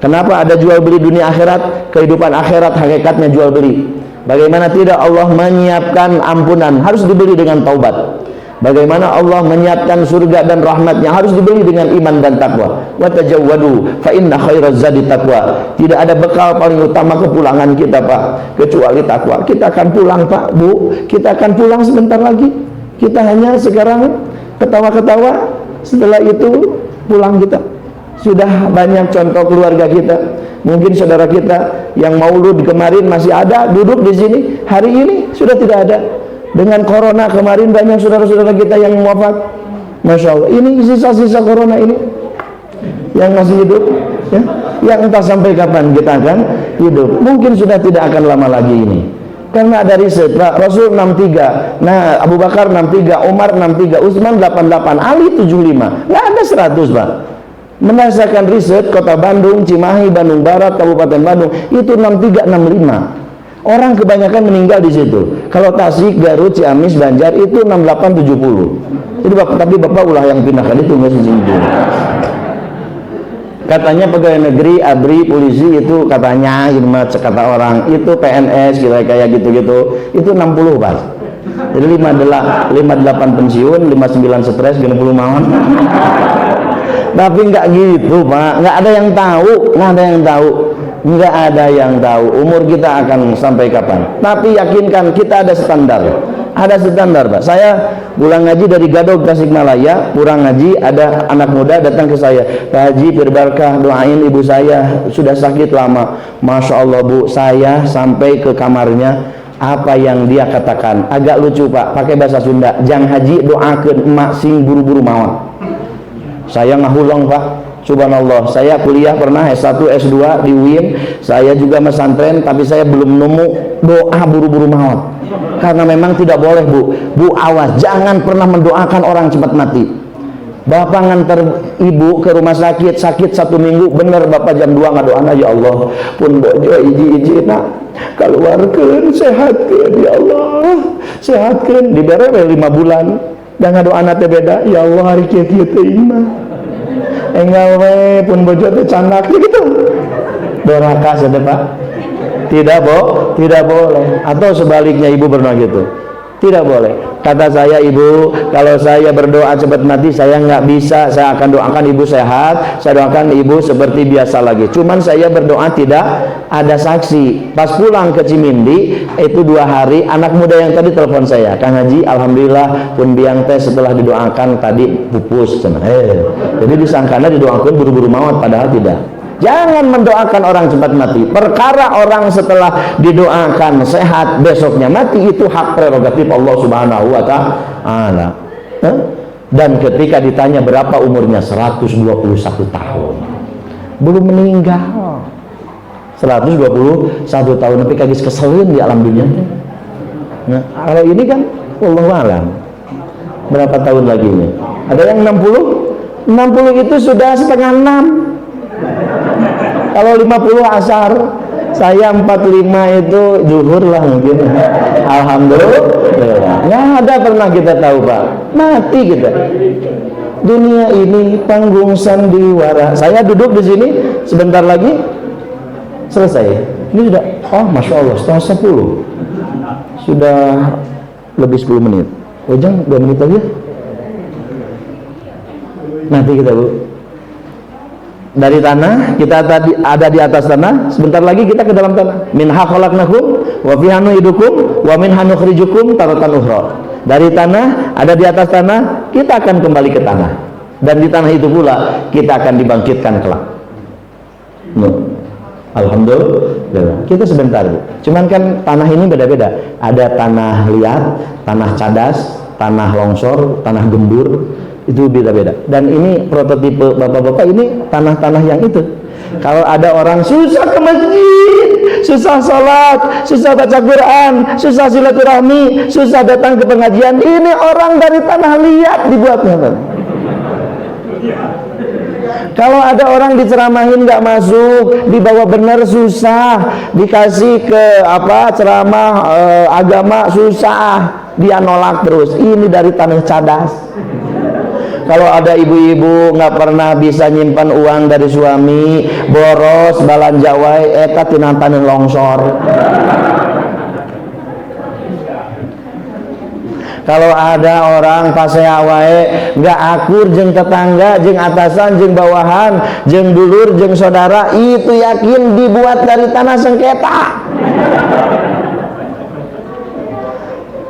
Kenapa ada jual beli dunia akhirat? Kehidupan akhirat hakikatnya jual beli. Bagaimana tidak Allah menyiapkan ampunan, harus dibeli dengan taubat. Bagaimana Allah menyiapkan surga dan rahmatnya, harus dibeli dengan iman dan takwa. Wa tajawwadu fa inna khairaz zadi taqwa. Tidak ada bekal paling utama kepulangan kita, Pak, kecuali takwa. Kita akan pulang, Pak, Bu. Kita akan pulang sebentar lagi. Kita hanya sekarang ketawa-ketawa, setelah itu pulang kita. Sudah banyak contoh keluarga kita. Mungkin saudara kita yang maulud kemarin masih ada duduk di sini, hari ini sudah tidak ada. Dengan corona kemarin banyak saudara-saudara kita yang wafat. Masya Allah, ini sisa-sisa corona ini yang masih hidup, ya? Yang entah sampai kapan kita akan hidup. Mungkin sudah tidak akan lama lagi ini. Karena ada riset, Pak, Rasul 63, nah Abu Bakar 63, Umar 63, Utsman 88, Ali 75, nggak ada 100, Pak. Berdasarkan riset Kota Bandung, Cimahi, Bandung Barat, Kabupaten Bandung itu 63, 65. Orang kebanyakan meninggal di situ. Kalau Tasik, Garut, Ciamis, Banjar itu 68, 70. Jadi tapi Bapak ulah yang pindahkan itu nggak segitu. Katanya pegawai negeri, ABRI, polisi itu katanya, kata orang itu PNS kayak gitu-gitu itu 60, Pak. Jadi 58 pensiun, 59 stres, 60 mawon. Tapi nggak gitu, Pak. Nggak ada yang tahu, nggak ada yang tahu. Nggak ada yang tahu umur kita akan sampai kapan. Tapi yakinkan kita ada standar. Ada standar, Pak. Saya pulang ngaji dari Gadog Tasikmalaya, pulang ngaji, ada anak muda datang ke saya, Pak Haji berbarkah doain ibu saya sudah sakit lama. Masya Allah Bu, saya sampai ke kamarnya, apa yang dia katakan agak lucu Pak, pakai bahasa Sunda, Jang Haji doakeun emak sing buru-buru mawat. Saya ngahulong Pak. Subhanallah, saya kuliah pernah S1, S2 di UIN, saya juga pesantren, tapi saya belum nemu doa buru-buru maut. Karena memang tidak boleh Bu awas, jangan pernah mendoakan orang cepat mati. Bapak nganter ibu ke rumah sakit 1 minggu, bener Bapak jam 2 ngadoana, ya Allah, pun bojo iji nak keluarkan, sehatkan, ya Allah, sehatkan, dibere 5 bulan, dan ngadoana teh beda, ya Allah hari kieu teh imah. Enggal we pun bojo teh candak gitu. Doraka saja Pak. Tidak boleh. Atau sebaliknya ibu pernah gitu. Tidak boleh. Kata saya, ibu, kalau saya berdoa cepat mati, saya nggak bisa. Saya akan doakan ibu sehat. Saya doakan ibu seperti biasa lagi. Cuman saya berdoa tidak ada saksi. Pas pulang ke Cimindi, itu 2 hari, anak muda yang tadi telepon saya, Kang Haji, alhamdulillah pun biang teh setelah didoakan tadi pupus. Jadi disangkanya didoakan buru-buru maut, padahal tidak. Jangan mendoakan orang cepat mati. Perkara orang setelah didoakan sehat besoknya mati, itu hak prerogatif Allah Subhanahu wa Ta'ala. Dan ketika ditanya berapa umurnya, 121 tahun, belum meninggal. 121 tahun, tapi kagis keselin di alam dunia. Nah, kalau ini kan wallahu alam berapa tahun lagi ini? Ada yang 60 itu sudah setengah 6. Kalau 50 asar, saya 45 itu zuhur lah mungkin. Alhamdulillah. Nggak ada pernah kita tahu Pak, mati kita. Dunia ini panggung sandiwara. Saya duduk di sini sebentar lagi selesai. Ini sudah, oh masya Allah, setengah 10. Sudah lebih 10 menit. Ujang 2 menit lagi. Nanti kita Bu. Dari tanah, kita tadi ada di atas tanah, sebentar lagi kita ke dalam tanah. Minha khalaqnakum wa fiha nu'idukum wa minha nukhrijukum taratan ukhra. Dari tanah, ada di atas tanah, kita akan kembali ke tanah. Dan di tanah itu pula kita akan dibangkitkan kelak. Alhamdulillah. Kita sebentar Bu. Cuman kan tanah ini beda-beda. Ada tanah liat, tanah cadas, tanah longsor, tanah gembur. Itu beda-beda. Dan ini prototipe bapak-bapak, ini tanah-tanah yang itu. Kalau ada orang susah ke masjid, susah sholat, susah baca Quran, susah silaturahmi, susah datang ke pengajian, ini orang dari tanah liat dibuatnya. Kalau ada orang diceramahin nggak masuk, dibawa benar susah, dikasih ke ceramah agama susah, dia nolak terus. Ini dari tanah cadas. Kalau ada ibu-ibu nggak pernah bisa nyimpan uang dari suami, boros balanja wae eta tina taneuh longsor. Kalau ada orang pasea wae nggak akur jeung tetangga, jeung atasan, jeung bawahan, jeung dulur, jeung saudara, itu yakin dibuat dari tanah sengketa.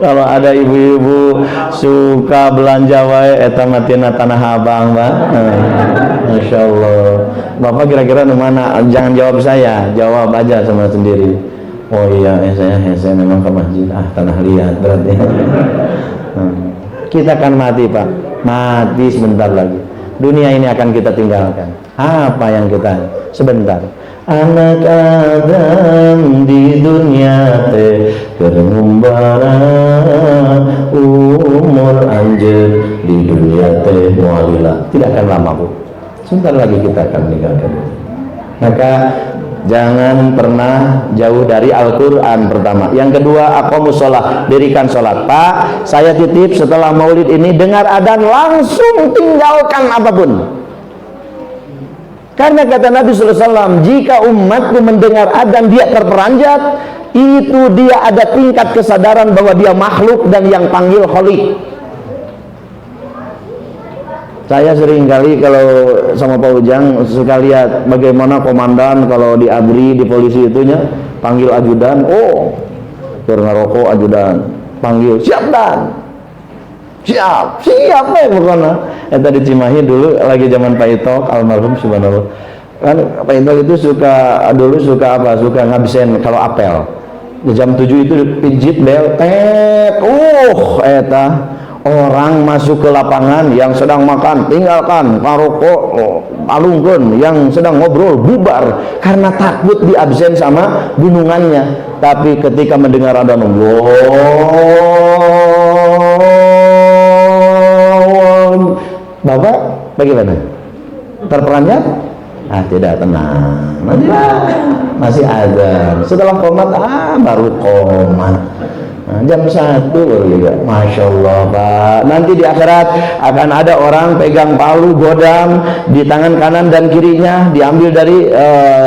Kalau ada ibu-ibu suka belanja wae eta matina tanah abang Pak. Masya Allah. Bapak kira-kira di mana? Jangan jawab saya, jawab aja sama sendiri. Oh iya, saya memang ke masjid. Tanah liat berarti. Kita akan mati Pak, mati sebentar lagi. Dunia ini akan kita tinggalkan. Apa yang kita sebentar. Anak Adam di dunia teh kerumbara, umur anjir di dunia teh mualila. Tidak akan lama Bu, sebentar lagi kita akan meninggalkan. Maka jangan pernah jauh dari Al-Quran pertama. Yang kedua, aqamus sholat, dirikan sholat. Pak, saya titip setelah maulid ini, dengar adzan langsung tinggalkan apapun. Karena kata Nabi SAW, jika umatku mendengar adzan dia terperanjat, itu dia ada tingkat kesadaran bahwa dia makhluk dan yang panggil khaliq. Saya sering kali kalau sama Pak Ujang suka lihat bagaimana komandan kalau di ABRI, di polisi itunya panggil ajudan, oh karena rokok ajudan panggil siap dan siap pokoknya. Tadi Cimahi dulu lagi zaman Pak Itok almarhum subhanallah, kan Pak Itok itu dulu suka ngabsen kalau apel jam 7 itu pijit bel tet, orang masuk ke lapangan yang sedang makan tinggalkan, karoko alungkeun, yang sedang ngobrol bubar karena takut diabsen sama gunungannya. Tapi ketika mendengar adzan Bapak bagaimana? Terperanjat? Tidak, tenang. Nanti masih azan. Setelah qomat baru qomat. Jam 1 baru juga. Masya Allah Pak. Nanti di akhirat akan ada orang pegang palu godam di tangan kanan dan kirinya, diambil dari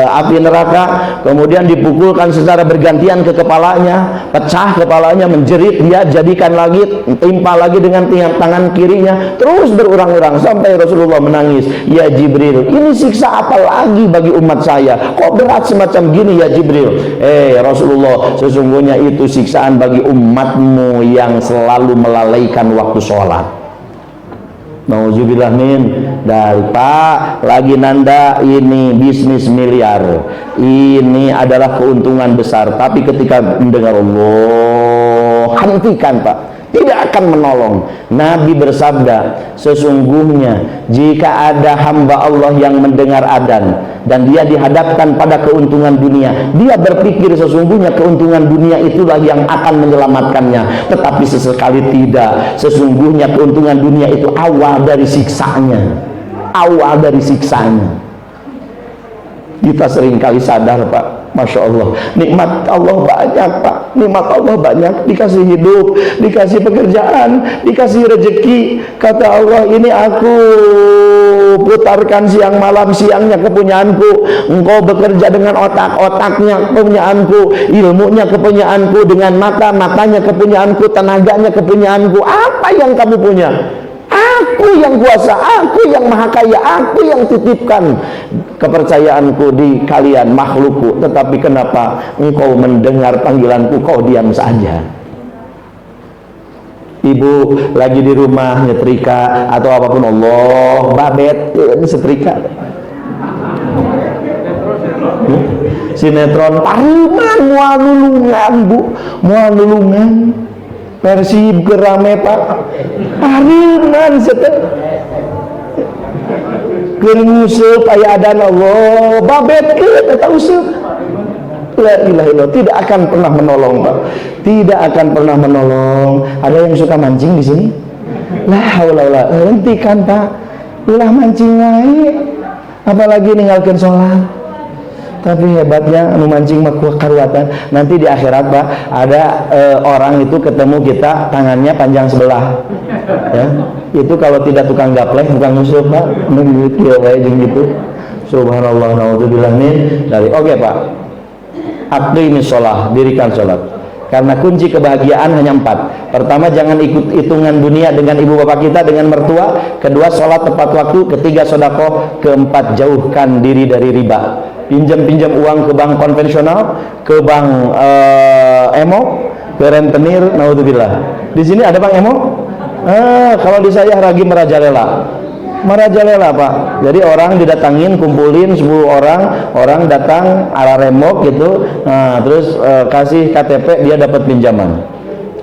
api neraka, kemudian dipukulkan secara bergantian ke kepalanya, pecah kepalanya, menjerit, dia jadikan lagi, timpa lagi dengan tangan kirinya, terus berurang-urang sampai Rasulullah menangis. Ya Jibril, ini siksa apa lagi bagi umat saya? Kok berat semacam gini ya Jibril? Rasulullah, sesungguhnya itu siksaan bagi umatmu yang selalu melalaikan waktu sholat. Nauzubillah min dari Pak lagi nanda ini bisnis miliar, ini adalah keuntungan besar, tapi ketika mendengar Allah hentikan Pak, tidak akan menolong. Nabi bersabda, sesungguhnya jika ada hamba Allah yang mendengar adzan dan dia dihadapkan pada keuntungan dunia, dia berpikir sesungguhnya keuntungan dunia itulah yang akan menyelamatkannya, tetapi sesekali tidak. Sesungguhnya keuntungan dunia itu awal dari siksanya, Kita seringkali sadar Pak, Masya Allah, nikmat Allah banyak Pak, nikmat Allah banyak, dikasih hidup, dikasih pekerjaan, dikasih rezeki. Kata Allah, ini aku putarkan siang malam, siangnya kepunyaanku, engkau bekerja dengan otaknya kepunyaanku, ilmunya kepunyaanku, dengan matanya kepunyaanku, tenaganya kepunyaanku. Apa yang kamu punya? Aku yang kuasa, aku yang maha kaya, aku yang titipkan kepercayaanku di kalian makhlukku. Tetapi kenapa engkau mendengar panggilanku kau diam saja? Ibu lagi di rumah nyetrika atau apapun, Allah babet setrika, sinetron pariman mual nulungan Bu, mual nulungan Persib gerame Pak, hariman setet kermuseup aya adan Allah babet eta useup. La ilaha illallah, tidak akan pernah menolong Pak, tidak akan pernah menolong. Ada yang suka mancing di sini? La haula wala, hentikan Pak, ulah mancing wae, apalagi ninggalkeun sholat. Tapi hebatnya anu mancing mah karuatan. Nanti di akhirat Pak, ada orang itu ketemu kita tangannya panjang sebelah, ya. Itu kalau tidak tukang gaplek, tukang musuh Pak, kieu wae jeung gitu. Subhanallah, naudzubillah min dari. Oke Pak, aqimi shalah, dirikan sholat. Karena kunci kebahagiaan hanya 4. Pertama, jangan ikut hitungan dunia dengan ibu bapak kita, dengan mertua. Kedua, sholat tepat waktu. Ketiga, sedekah. Keempat, jauhkan diri dari riba. Pinjam uang ke bank konvensional, ke bank emo, ke rentenir, naudzubillah. Di sini ada bank emo? Kalau di saya lagi merajalela Pak. Jadi orang didatangin, kumpulin 10 orang datang arah remok gitu, terus kasih KTP, dia dapat pinjaman.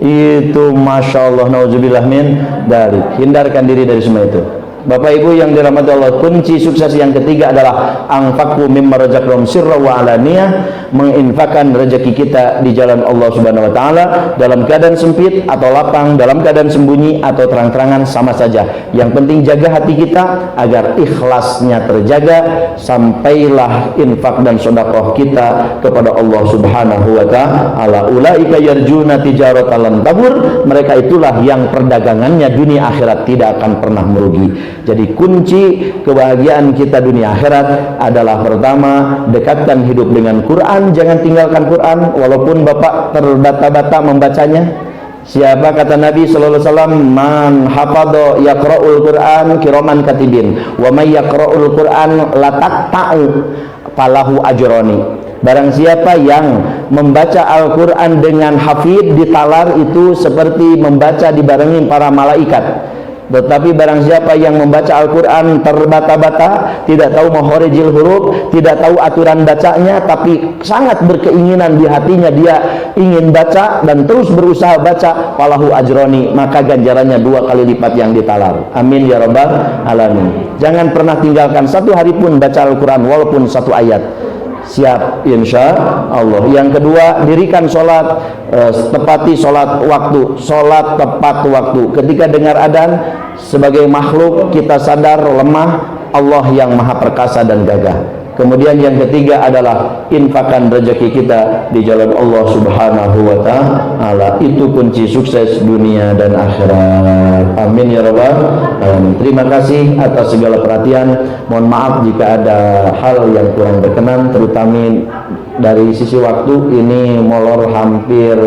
Itu Masya Allah, nauzubillah min dari. Hindarkan diri dari semua itu. Bapak Ibu yang dirahmati Allah, kunci sukses yang ketiga adalah anfaqu mimma razaqnahum sirra wa alaniyah, menginfakkan rezeki kita di jalan Allah Subhanahu wa taala dalam keadaan sempit atau lapang, dalam keadaan sembunyi atau terang-terangan sama saja. Yang penting jaga hati kita agar ikhlasnya terjaga, sampailah infak dan sedekah kita kepada Allah Subhanahu wa taala. Ulaika yarjuna tijaratan lan tabur, mereka itulah yang perdagangannya dunia akhirat tidak akan pernah merugi. Jadi kunci kebahagiaan kita dunia akhirat adalah pertama, dekatkan hidup dengan Quran, jangan tinggalkan Quran walaupun Bapak terbata-bata membacanya. Siapa kata Nabi sallallahu alaihi wasallam, man hafadha yaqra'ul Qur'an kiraman katibin wa may yaqra'ul Qur'an la taqta'u falahu ajrani. Barang siapa yang membaca Al-Qur'an dengan hafid ditalar itu seperti membaca dibarengi para malaikat. Tetapi barang siapa yang membaca Al-Quran terbata-bata, tidak tahu makhorijil huruf, tidak tahu aturan bacanya, tapi sangat berkeinginan di hatinya dia ingin baca dan terus berusaha baca, falahu ajroni, maka ganjarannya 2 kali lipat yang ditalar. Amin ya rabbal alamin. Jangan pernah tinggalkan satu hari pun baca Al-Quran walaupun 1 ayat. Siap insya Allah. Yang kedua, dirikan sholat, tepati sholat waktu, sholat tepat waktu. Ketika dengar adzan, sebagai makhluk kita sadar lemah, Allah yang maha perkasa dan gagah. Kemudian yang ketiga adalah infakkan rezeki kita di jalan Allah subhanahu wa ta'ala. Itu kunci sukses dunia dan akhirat. Amin ya rabbal alamin. Terima kasih atas segala perhatian. Mohon maaf jika ada hal yang kurang berkenan, terutama dari sisi waktu. Ini molor hampir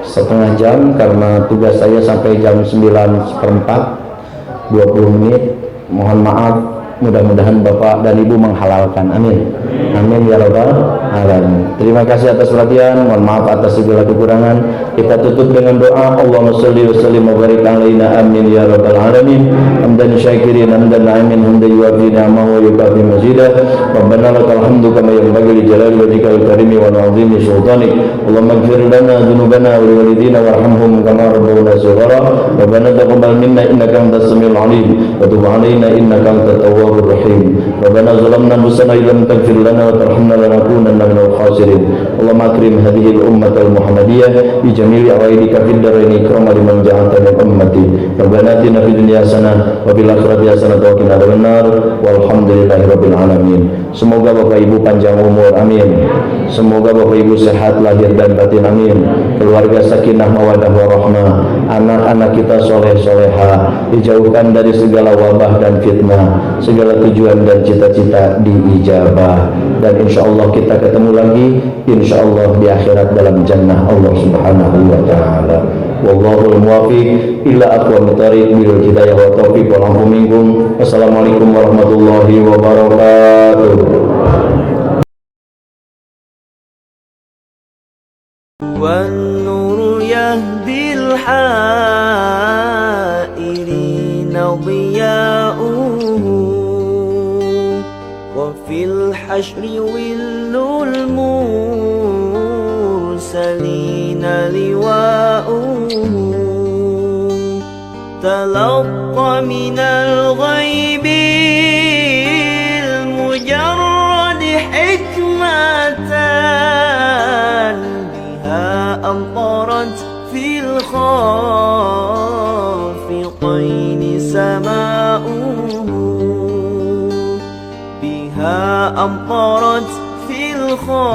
setengah jam karena tugas saya sampai jam 9:04, 20 menit. Mohon maaf, mudah-mudahan Bapak dan Ibu menghalalkan. Amin. Amin ya rabbal alamin. Terima kasih atas perhatian. Mohon maaf atas segala kekurangan. Kita tutup dengan doa. Allahumma shalli wa sallim wa barik alaina. Amin ya rabbal alamin. Hamdan syakirin hamdan na'imin hamdan yuwafi ni'amahu wa yukafi mazidah. Rabbana lakal hamdu kama yanbaghi li jalali wajhika wal karimi wa 'azimi sultanik. Allahumma ighfir lana dhunubana wa liwalidina warhamhum kama rabbawna shighara. Rabbana taqabbal minna innaka antas samiul alim wa tub 'alaina innaka antat tawwabur rahim. Rabbana zalamna anfusana illam taghfir lana wa tarhamna lanakunanna minal khasirin. Allahumma akrim hadhihi al-ummatal muhammadiyah bi jamili awaidika fid daraini ikrama liman ja'alta min ummati. Rabbana atina fid dunya hasanah wa fil akhirati hasanah wa qina adzabannar. Walhamdulillahi rabbil alamin. Semoga Bapak Ibu panjang umur, amin. Semoga Bapak Ibu sehat lahir dan batin, amin. Keluarga sakinah mawaddah warahmah, anak-anak kita soleh-soleha, dijauhkan dari segala wabah dan fitnah, segala tujuan dan cita-cita diijabah, dan insya Allah kita ketemu lagi insya Allah di akhirat dalam jannah Allah subhanahu wa ta'ala. Wallahul muwafiq ila aqwamit thariq bil hidayah wa taufiq wal afu minkum. Wassalamualaikum warahmatullahi wabarakatuh. والنور يهدي الحائرين ضياؤه وفي الحشر ظل المرسلين لواؤه تلقى من الغيب المجرد حكمة أمطرت في الخافقين سماؤه بها أمطرت في الخافقين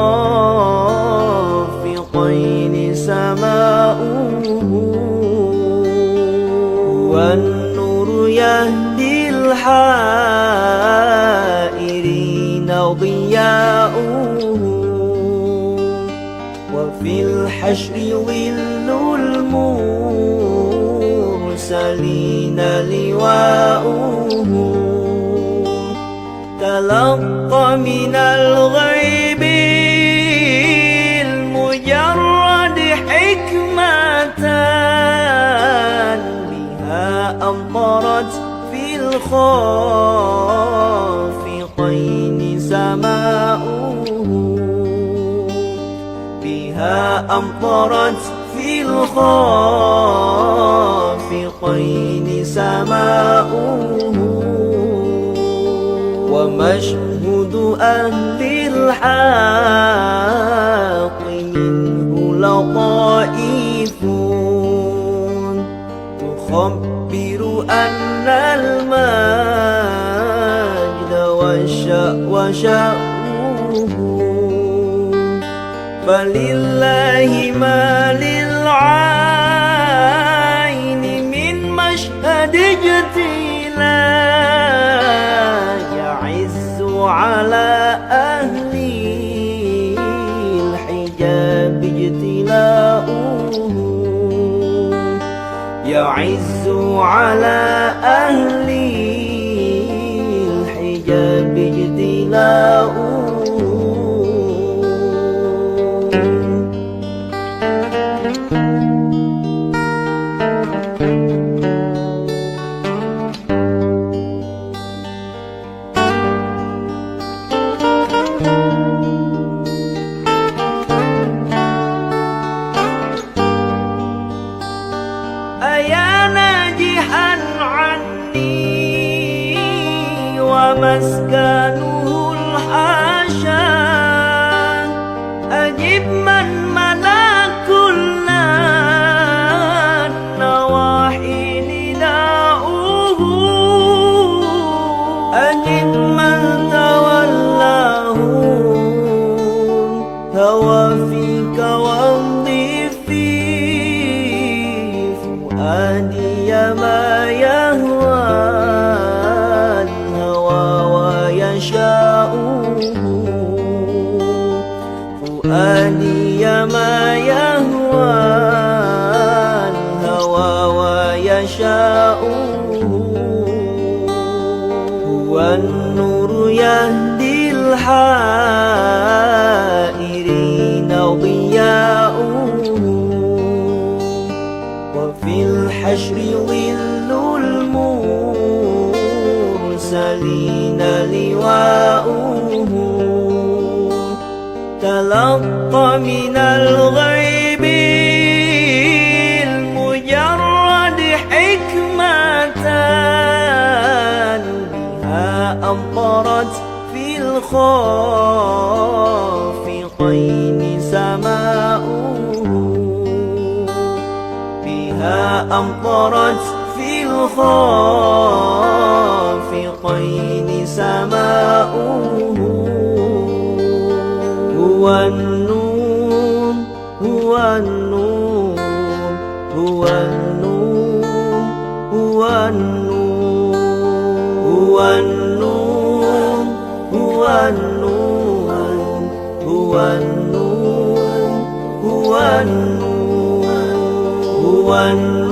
سماؤه والنور يهدي الحائرين ضياؤه وفي الحشر ظل المرسلين لواؤه تلقى من الغيب المجرد حكمة بها أمطرت في الخافقين سماؤه بها أمطرت في الخافقين سماؤه ومشهد أهل الحق منه لطائف تخبر أن المجد وشأوه فلله ما للعين من مشهد اجتلاء يعز على أهل الحجاب اجتلاؤه على أهل الحجاب اجتلاؤه. أيا ناجحا عني ومسكنه الحاشا، أجب من ملا كل النواحي نداؤه، أجب من تولاه هوى فيك وامضي في فؤادي ما يهوى الهوى ويشاؤه، فؤادي ما يهوى الهوى ويشاؤه. هو النور يهدي الحائرين ضياؤه، وفي الحشر ظل المرسلين لواؤه. تلقى من الغيب المجرد حكمة، بها أمطرت في الخافقين سماؤه، بها أمطرت في الخافقين سماؤه. هو النور هو النور هو النور هو النور هو النور هو النور هو النور هو النور هو النور